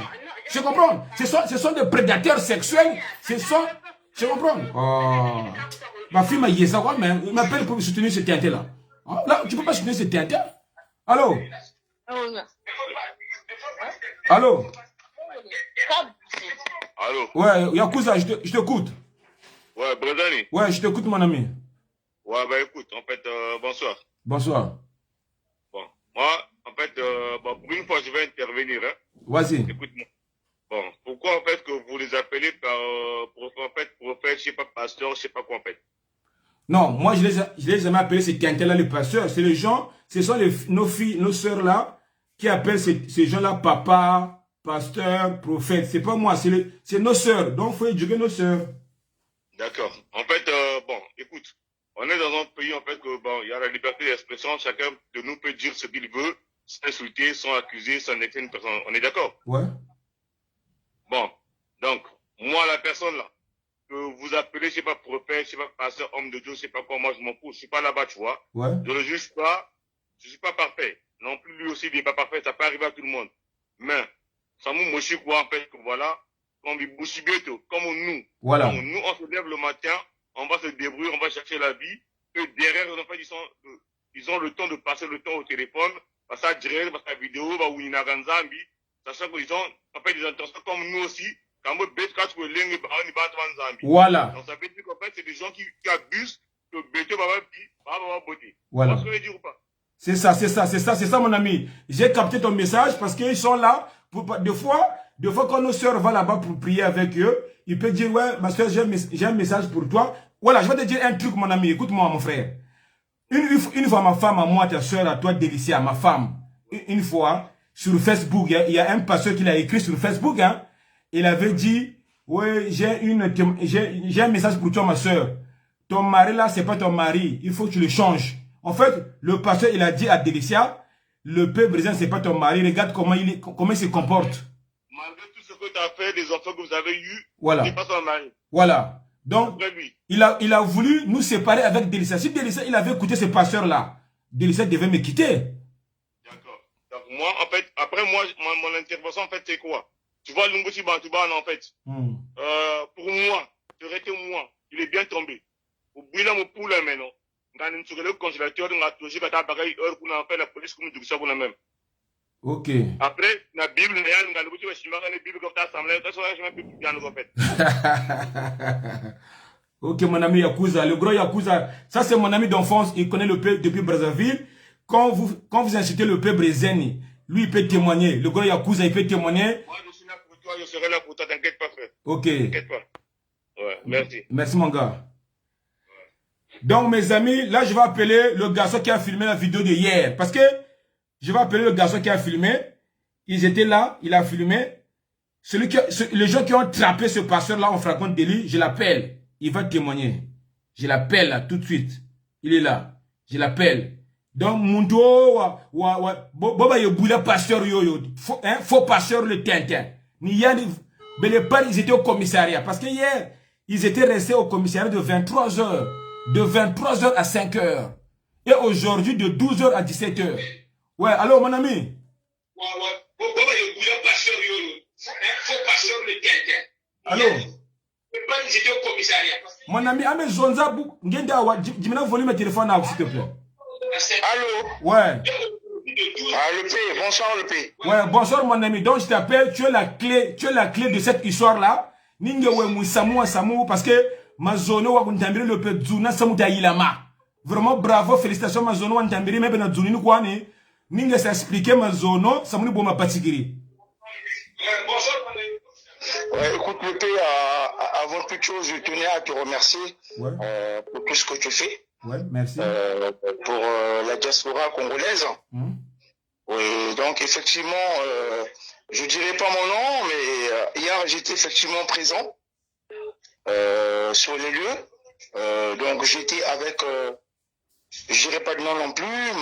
Je comprends. Ce sont des prédateurs sexuels. Je comprends. Oh. Ma fille m'a dit ça, mais il m'appelle pour soutenir ce teinté-là. Là, tu ne peux pas soutenir ce teinté. Allô? Allô? Ouais, Yakuza, je t'écoute. Ouais, Bredani. Ouais, je t'écoute, mon ami. Ouais, bah écoute, en fait, bonsoir. Bonsoir. Bon, moi, en fait, bon, pour une fois, je vais intervenir. Hein. Vas-y. Écoute-moi. Bon, pourquoi, en fait, que vous les appelez par, prophète, je sais pas, pasteur, je sais pas quoi, en fait. Non, moi, je les ai jamais appelés ces quintels-là, les pasteurs. C'est les gens, ce sont nos filles, nos sœurs là, qui appellent ces gens-là papa, pasteur, prophète. C'est pas moi, c'est nos sœurs. Donc, il faut éduquer nos sœurs. D'accord. En fait, bon, écoute, on est dans un pays, en fait, que, bon, il y a la liberté d'expression. Chacun de nous peut dire ce qu'il veut, s'insulter, sans accuser, sans indexer une personne. On est d'accord? Ouais. Bon. Donc, moi, la personne là, que vous appelez, je sais pas prophète, je sais pas pasteur, homme de Dieu, je sais pas quoi, moi je m'en fous, je suis pas là-bas, tu vois. Ouais. Je ne juge pas, je suis pas parfait. Non plus, lui aussi, il n'est pas parfait, ça peut arriver à tout le monde. Mais, ça m'a moché quoi, en fait, que voilà, comme nous. Voilà. Donc, nous, on se lève le matin, on va se débrouiller, on va chercher la vie. Eux, derrière, en fait, ils ont le temps de passer le temps au téléphone, passer à direct, passer à la vidéo, bah, ou Inaganzambi, sachant qu'ils ont, en fait, des intentions comme nous aussi. Voilà. Donc ça veut dire qu'en fait, c'est des gens qui abusent que Béto va beauté. Voilà. C'est ça, mon ami. J'ai capté ton message parce qu'ils sont là. Des fois, quand nos sœurs vont là-bas pour prier avec eux, ils peuvent dire, ouais, ma soeur, j'ai un message pour toi. Voilà, je vais te dire un truc, mon ami. Écoute-moi, mon frère. Une fois, ma femme, à moi, ta soeur, à toi, Délicia, ma femme, une fois, sur Facebook, il y a un pasteur qui l'a écrit sur Facebook, hein. Il avait dit, ouais, j'ai un message pour toi, ma soeur. Ton mari là, c'est pas ton mari. Il faut que tu le changes. En fait, le pasteur, il a dit à Délicia, le peuple brésilien, c'est pas ton mari. Regarde comment il se comporte. Malgré tout ce que tu as fait, les enfants que vous avez eus, voilà. C'est pas ton mari. Voilà. Donc, il a voulu nous séparer avec Délicia. Si Délicia, il avait écouté ce pasteur là, Délicia devait me quitter. D'accord. Donc, moi, en fait, après moi, mon intervention, en fait, c'est quoi? Tu vois, Lungosi Bantouban, en fait, pour moi, serait moi, il est bien tombé. Au bout de mon poule, maintenant, dans le congélateur, on a toujours fait la police comme du ça, même. Ok. Après, la Bible, ok, mon ami Yakuza, le gros Yakuza, ça c'est mon ami d'enfance, il connaît le peuple depuis Brazzaville. Quand vous incitez le peuple brésilien, lui il peut témoigner. Le gros Yakuza, il peut témoigner. Moi, je suis là pour toi, je serai là pour toi, t'inquiète pas, frère. Ok. T'inquiète pas. Ouais, merci. Merci, mon gars. Donc, mes amis, là, je vais appeler le garçon qui a filmé la vidéo de hier. Parce que je vais appeler le garçon qui a filmé. Ils étaient là, il a filmé. Les gens qui ont attrapé ce pasteur-là en flagrant délit, je l'appelle. Il va témoigner. Je l'appelle là, tout de suite. Il est là. Je l'appelle. Donc, Mundo, Boba Yoboula, pasteur Yoyo, faux pasteur le Tintin. Mais les pères, ils étaient au commissariat. Parce que hier, ils étaient restés au commissariat de 23h. De 23h à 5h. Et aujourd'hui, de 12h à 17h. Ouais, allô, mon ami? Boba Yoboula, pasteur Yoyo, faux pasteur le Tintin. Allô? Les pères, ils étaient au commissariat. Mon ami, Ame Zonza, dis-moi volume de téléphone, s'il te plaît. Allô? Ouais. Ah, le P, bonsoir le P. Ouais, bonsoir mon ami. Donc je t'appelle, tu es la clé de cette histoire-là. Ningewe Moussamou Samou, parce que ma zone wa kuntambiri le P Zuna Samuta Ilama. Vraiment bravo, félicitations ma zone wa ntambiri mais ben Zuni quoi ni. Ninge s'expliquer ma zone, Samouni Boma Patigiri. Bonsoir mon ami. Ouais, écoute le P, avant toute chose, je tenais à te remercier pour tout ce que tu fais. Ouais, merci. Pour la diaspora congolaise. Oui, donc effectivement, je dirais pas mon nom, mais hier j'étais effectivement présent sur les lieux. Donc j'étais avec, je dirais pas de nom non plus,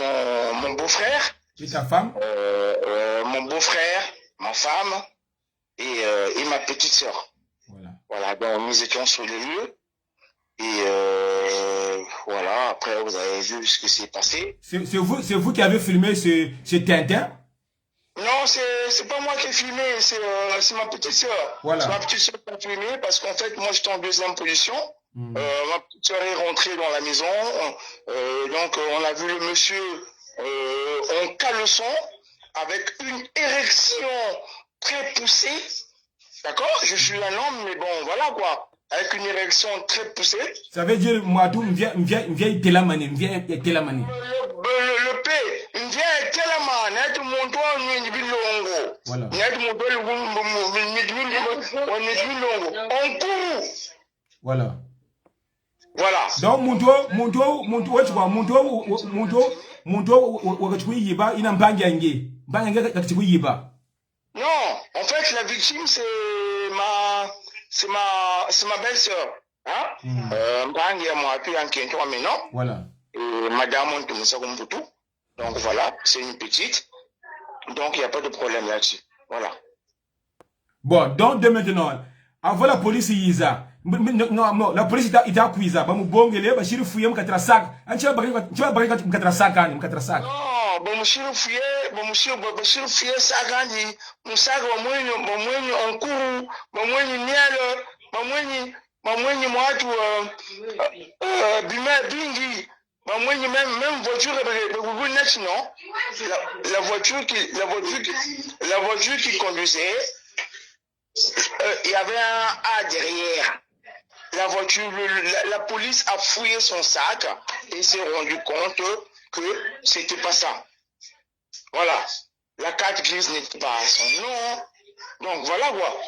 mon beau-frère. Et ta femme? Mon beau-frère, ma femme et ma petite sœur. Voilà, donc nous étions sur les lieux. Et voilà, après vous avez vu ce qui s'est passé. C'est vous qui avez filmé ce Tintin? Non, c'est pas moi qui ai filmé, c'est ma petite soeur. Voilà. C'est ma petite soeur qui a filmé parce qu'en fait, moi j'étais en deuxième position. Ma petite soeur est rentrée dans la maison. Donc on a vu le monsieur en caleçon avec une érection très poussée. D'accord? Je suis un homme, mais bon, voilà quoi. avec une érection très poussée. Ça veut dire, Mouadou, vieille télamanie, vieille télamanie. Le P, une vieille télamanie, net mon toit, ni bilongo. Voilà. Net mon toit, on court. Voilà. Voilà. Donc, non, en fait, la victime, c'est ma belle-sœur. Hein? Voilà. Madame donc voilà, c'est une petite. Donc il n'y a pas de problème là-dessus. Voilà. Bon, donc de maintenant, avant la police, non, la police il a cuisa. Bah, mubongele, bah, chiru fouillé, m'katra sac. Tu vas m'katra sac, m'katra sac. Non, bah, m'chiru fouillé, sac, m'sac, en courou, miel, moatu, bingi. Même voiture, non? La voiture qui conduisait, il y avait un A derrière. La voiture, la police a fouillé son sac et s'est rendu compte que c'était pas ça. Voilà. La carte grise n'était pas à son nom. Donc voilà quoi.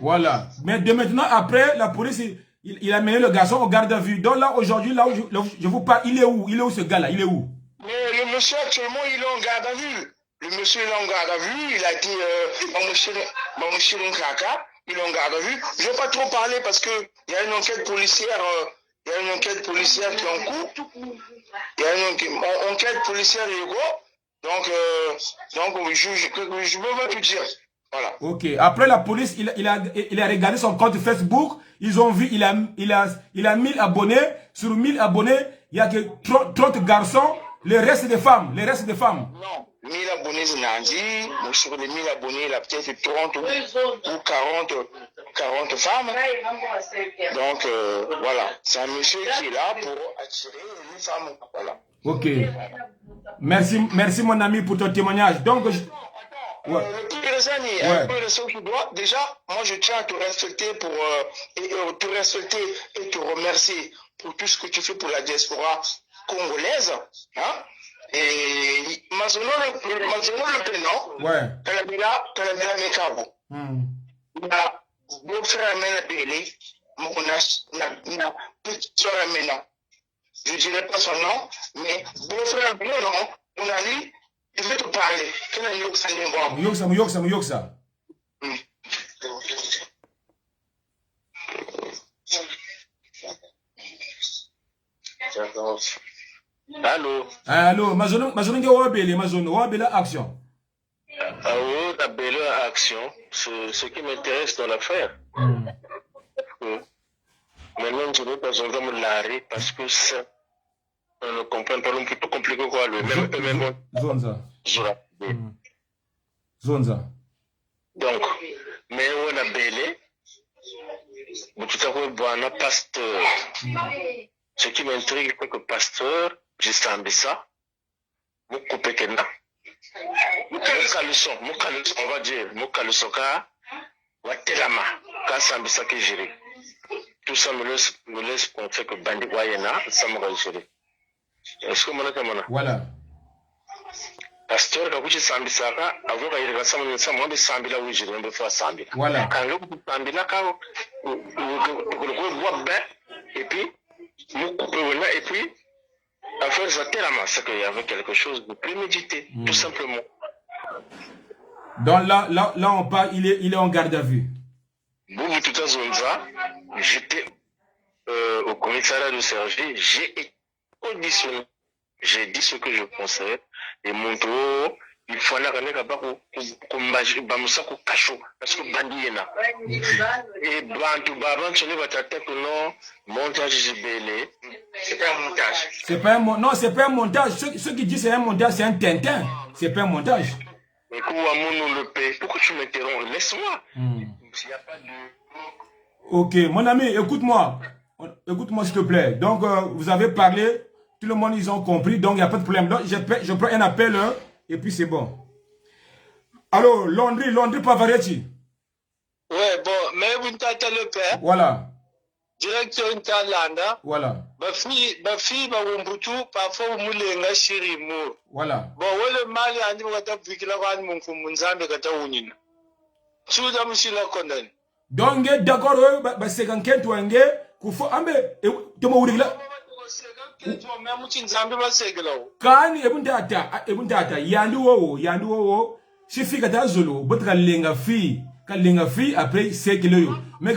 Voilà. Mais de maintenant, après, la police, il a mené le garçon au garde à vue. Donc là, aujourd'hui, là où je vous parle, il est où? Il est où ce gars-là? Il est où? Mais le monsieur actuellement, il est en garde à vue. Le monsieur est en garde à vue. Il a dit, il est en garde à vue. Je ne vais pas trop parler parce que il y a une enquête policière. Il y a une enquête policière qui est en cours. Il y a une enquête policière Hugo. Donc je ne peux pas tout dire. Voilà. Ok. Après la police, il a regardé son compte Facebook. Ils ont vu, il a 1000 abonnés. Sur 1000 abonnés, il y a que 30 garçons. Le reste des femmes. Non. 1000 abonnés, c'est Nandi. Sur les 1000 abonnés, il y a peut-être 30 ou 40 femmes. Donc, voilà. C'est un monsieur qui est là pour attirer une femme. Voilà. Ok. Merci mon ami pour ton témoignage. Donc, le peu de choses que je dois. Déjà, moi je tiens à te respecter et te remercier pour tout ce que tu fais pour la diaspora congolaise. Hein? Et Mazono le prénom, Kalabila Mekabo. Mon frère Amena Bélé, mon petite soeur Amena. Je ne dirai pas son nom, mais mon frère Bélé, mon ami, je vais te parler. Yoksa. Allô, Mazono action. Action, ce qui m'intéresse dans l'affaire. Maintenant, je ne vais pas entendre l'arrêt parce que ça. On ne comprend pas, un peu compliqué quoi, le même Zonza. Donc, mais on a belé, tout à fait bon, pasteur. Ce qui m'intrigue, c'est que pasteur, j'ai sambi ça, mon coupé kena, mon caleçon, on va dire, mon caleçon ka, wa telama, ka sambi ça que j'ai. Tout ça me laisse penser que bandi wayena, ça me réjouit. Est-ce que mon voilà. Pasteur, quand je sambi ça, avant qu'il regarde ça, mon sambi de sambi là où je vais faire sambi. Voilà. Quand le sambi là, quand le voit bien, et puis et puis affaire ça tellement c'est qu'il y avait quelque chose de prémédité, tout simplement. Donc là on parle, il est en garde à vue. Boubou tout à Zonza, j'étais au commissariat de Sergi, j'ai auditionné, j'ai dit ce que je pensais et mon tour, il faut aller à cachot parce que bandi est là. Et bantu baban tu ne vas t'attaquer non montage belé, c'est pas un montage. Non, c'est pas un montage. Ceux qui disent c'est un montage, c'est un Tintin. C'est pas un montage. Mais pourquoi tu m'interromps? Laisse-moi. Il y a pas de... Ok, mon ami, écoute-moi. Écoute-moi s'il te plaît. Donc vous avez parlé, tout le monde ils ont compris, donc il n'y a pas de problème. Donc je prends un appel et puis c'est bon. Allô, Londri Pavaretti. Ouais, bon, mais vous n'êtes le père. Voilà. Directeur Intalanda. Voilà. Ma fille, parfois, vous moulez un chérimo. Voilà. Bon, le mal, il y a un peu de vie, mon Fumunzambe, Kataounine. Souda Moussila condamné. Donc, d'accord, c'est quand tu as un gars, qu'il faut amber, et tu m'as ouvert là. Quand ebunta yandu wo si fi kata zolo botra lenga fi après c'est que le mais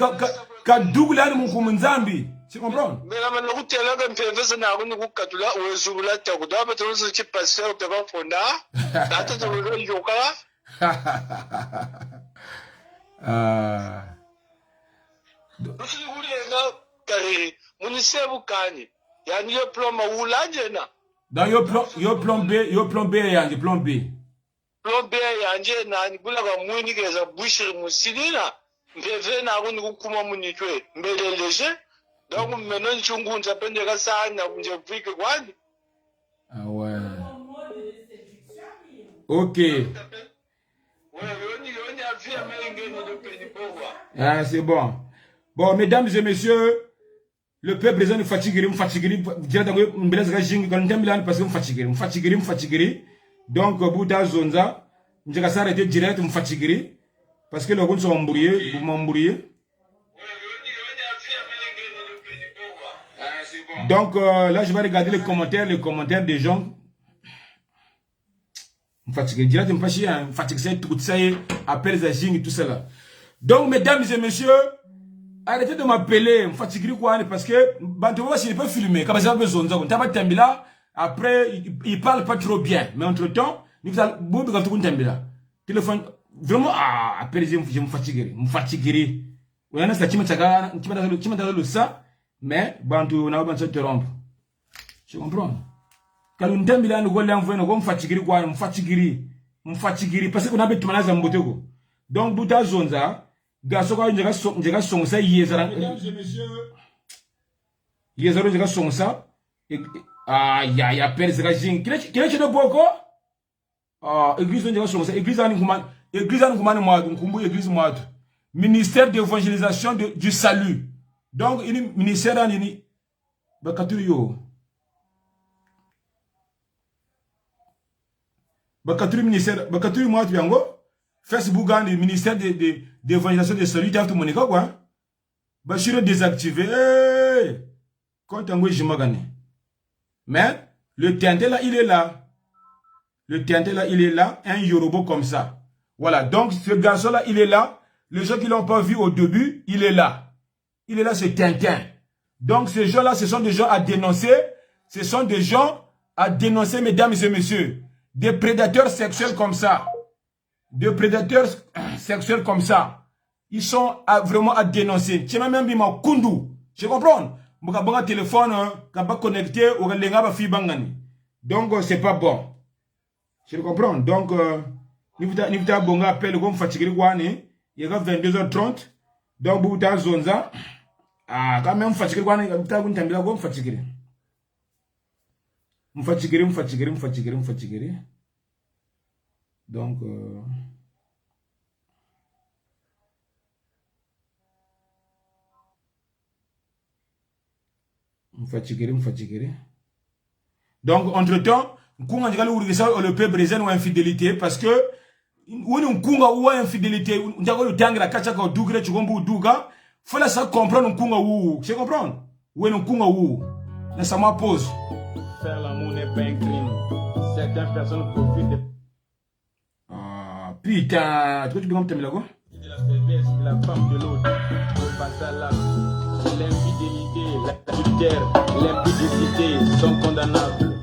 ka double an mon comme Nzambi tu comprends mais la mano kutela ga mpeveza na kuni kukatula wezubula ta kuda bato zo ci passer te ba fonda data to ro yoka Usi uli nga kariri munisebu kani yani yo plan ma wulanje na dans yo plan B yanje plan B yanje na ni bula ga mwini geza bushiri musilina mbeve na kuni kukuma munitwe mbele leje donc maintenant nchungunza pende ka sana kunje vike kwani ah ouais ok ah c'est bon. Bon, mesdames et messieurs, le peuple présent nous fatigue, parce que nous fatiguer. Donc, Bouddha Zonza, nous allons s'arrêter direct, nous fatiguer, parce que les gens sont embrouillés, vous m'embrouillez. Donc, là, je vais regarder les commentaires des gens. Nous fatiguer direct, nous fatiguer, tout ça, appels à Jing et tout ça là. Donc, mesdames et messieurs, arrêtez de m'appeler, parce que Bantovo, s'il peut filmer, comme ça, après, il parle pas trop bien. Mais entre temps, nous allons téléphone, vraiment, appelez, je me fatiguerai. Oui, on a ça, tu m'as ça, mais Bantou, on a besoin de te rompre. Tu comprends? Quand on t'aime, nous fatiguerai, parce qu'on a besoin de malades en botego. Donc, Bouddha Zonza, Gasoka, njega sonsa yezara. Mesdames et messieurs, yezara njega sonsa. Ya père zega jing. Kile chino boko? Église njega sonsa. Église ani kumani mwadu. Nkumbu église mwadu. Ministère d'évangélisation du salut. Donc, ini ministère ani bakaturi yo. Bakaturi ministère, bakaturi mwadu yango. Facebook a le ministère d'évangélisation de salut, tu as tout mon école, quoi. Bachiro désactivé. Quand on je m'agane. Mais, le TNT là, il est là. Le TNT là, il est là. Un Yoruba comme ça. Voilà. Donc, ce garçon là, il est là. Les gens qui l'ont pas vu au début, il est là. Il est là, c'est Tintin. Donc, ces gens là, ce sont des gens à dénoncer. Ce sont des gens à dénoncer, mesdames et messieurs. Des prédateurs sexuels comme ça. De prédateurs sexuels comme ça, ils sont vraiment à dénoncer. Tu m'as même dit ma kundu. Je comprends. Mon téléphone, quand pas connecté, ou lenga ba fi bangani. Donc c'est pas bon. Je comprends. Donc nifta bonga appel comme fatigué guani. Il y a 22h30. Donc Bouta Zonza, quand même fatigué guani, nifta guntambila comme fatigué. M'fatigué. Donc, me fatiguer. Donc, entre-temps, le peuple brésilien ou infidélité, parce que, ou infidélité, faut la ça comprendre, tu comprends? Laisse-moi pause. Faire l'amour n'est pas un crime. Certaines personnes profitent de... Putain, tu peux me là quoi? De la faiblesse de la femme de l'autre. Au passage, l'infidélité, l'adultère, l'impudicité sont condamnables.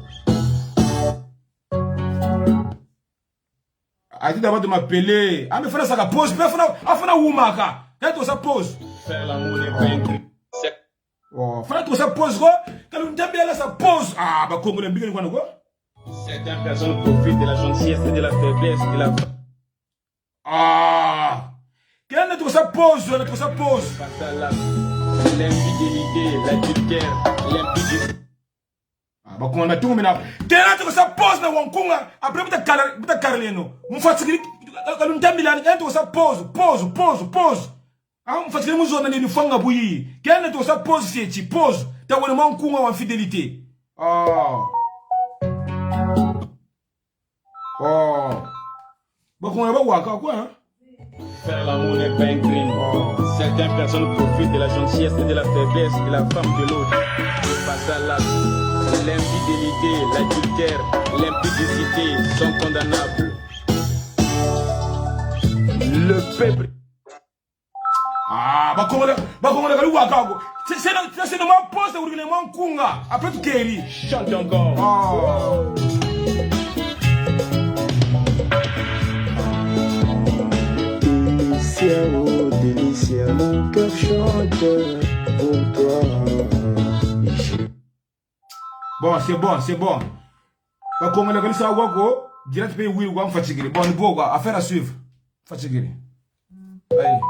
Arrêtez d'abord de m'appeler. Ah, mais faut ça pause. Mais faut la oumaka. Quand ça pause. Faire l'amour n'est pas un crime. Oh, faut ça pause quoi? Quand on t'aime bien là, ça pause. Ah, bah, Congolais, bien quoi? Certaines personnes profitent de la gentillesse et de la faiblesse de la femme. Ah! Quelle est ça pause? L'infidélité, l'adultère, l'impudicité. Ah, bah, comment on a tout maintenant? Quelle est ça pause? Après, vous êtes carré, non? Vous faites ce que vous avez ça pause. Ah, fatigué nous on a une fanga bouillie. Quel est ça pose c'est pose. T'as un man coup en fidélité. Oh. Oh. Bon, on va voir quoi hein? Faire l'amour n'est pas un crime. Certaines personnes profitent de la gentillesse et de la faiblesse de la femme de l'autre. Le passage à l'acte, l'infidélité, l'adultère, l'impudicité sont condamnables. Le peuple. Ah, bah comment le gars wakago. C'est de ma poste où il est mon kunga. Après tout Kéri. Chante encore. Oh. Oh délicia, mon cœur chante pour toi. Bon, c'est bon. Bah comment le gars ça wako, direct pays oui ou fatigué. Bon, affaire à suivre. Fatigué. Allez.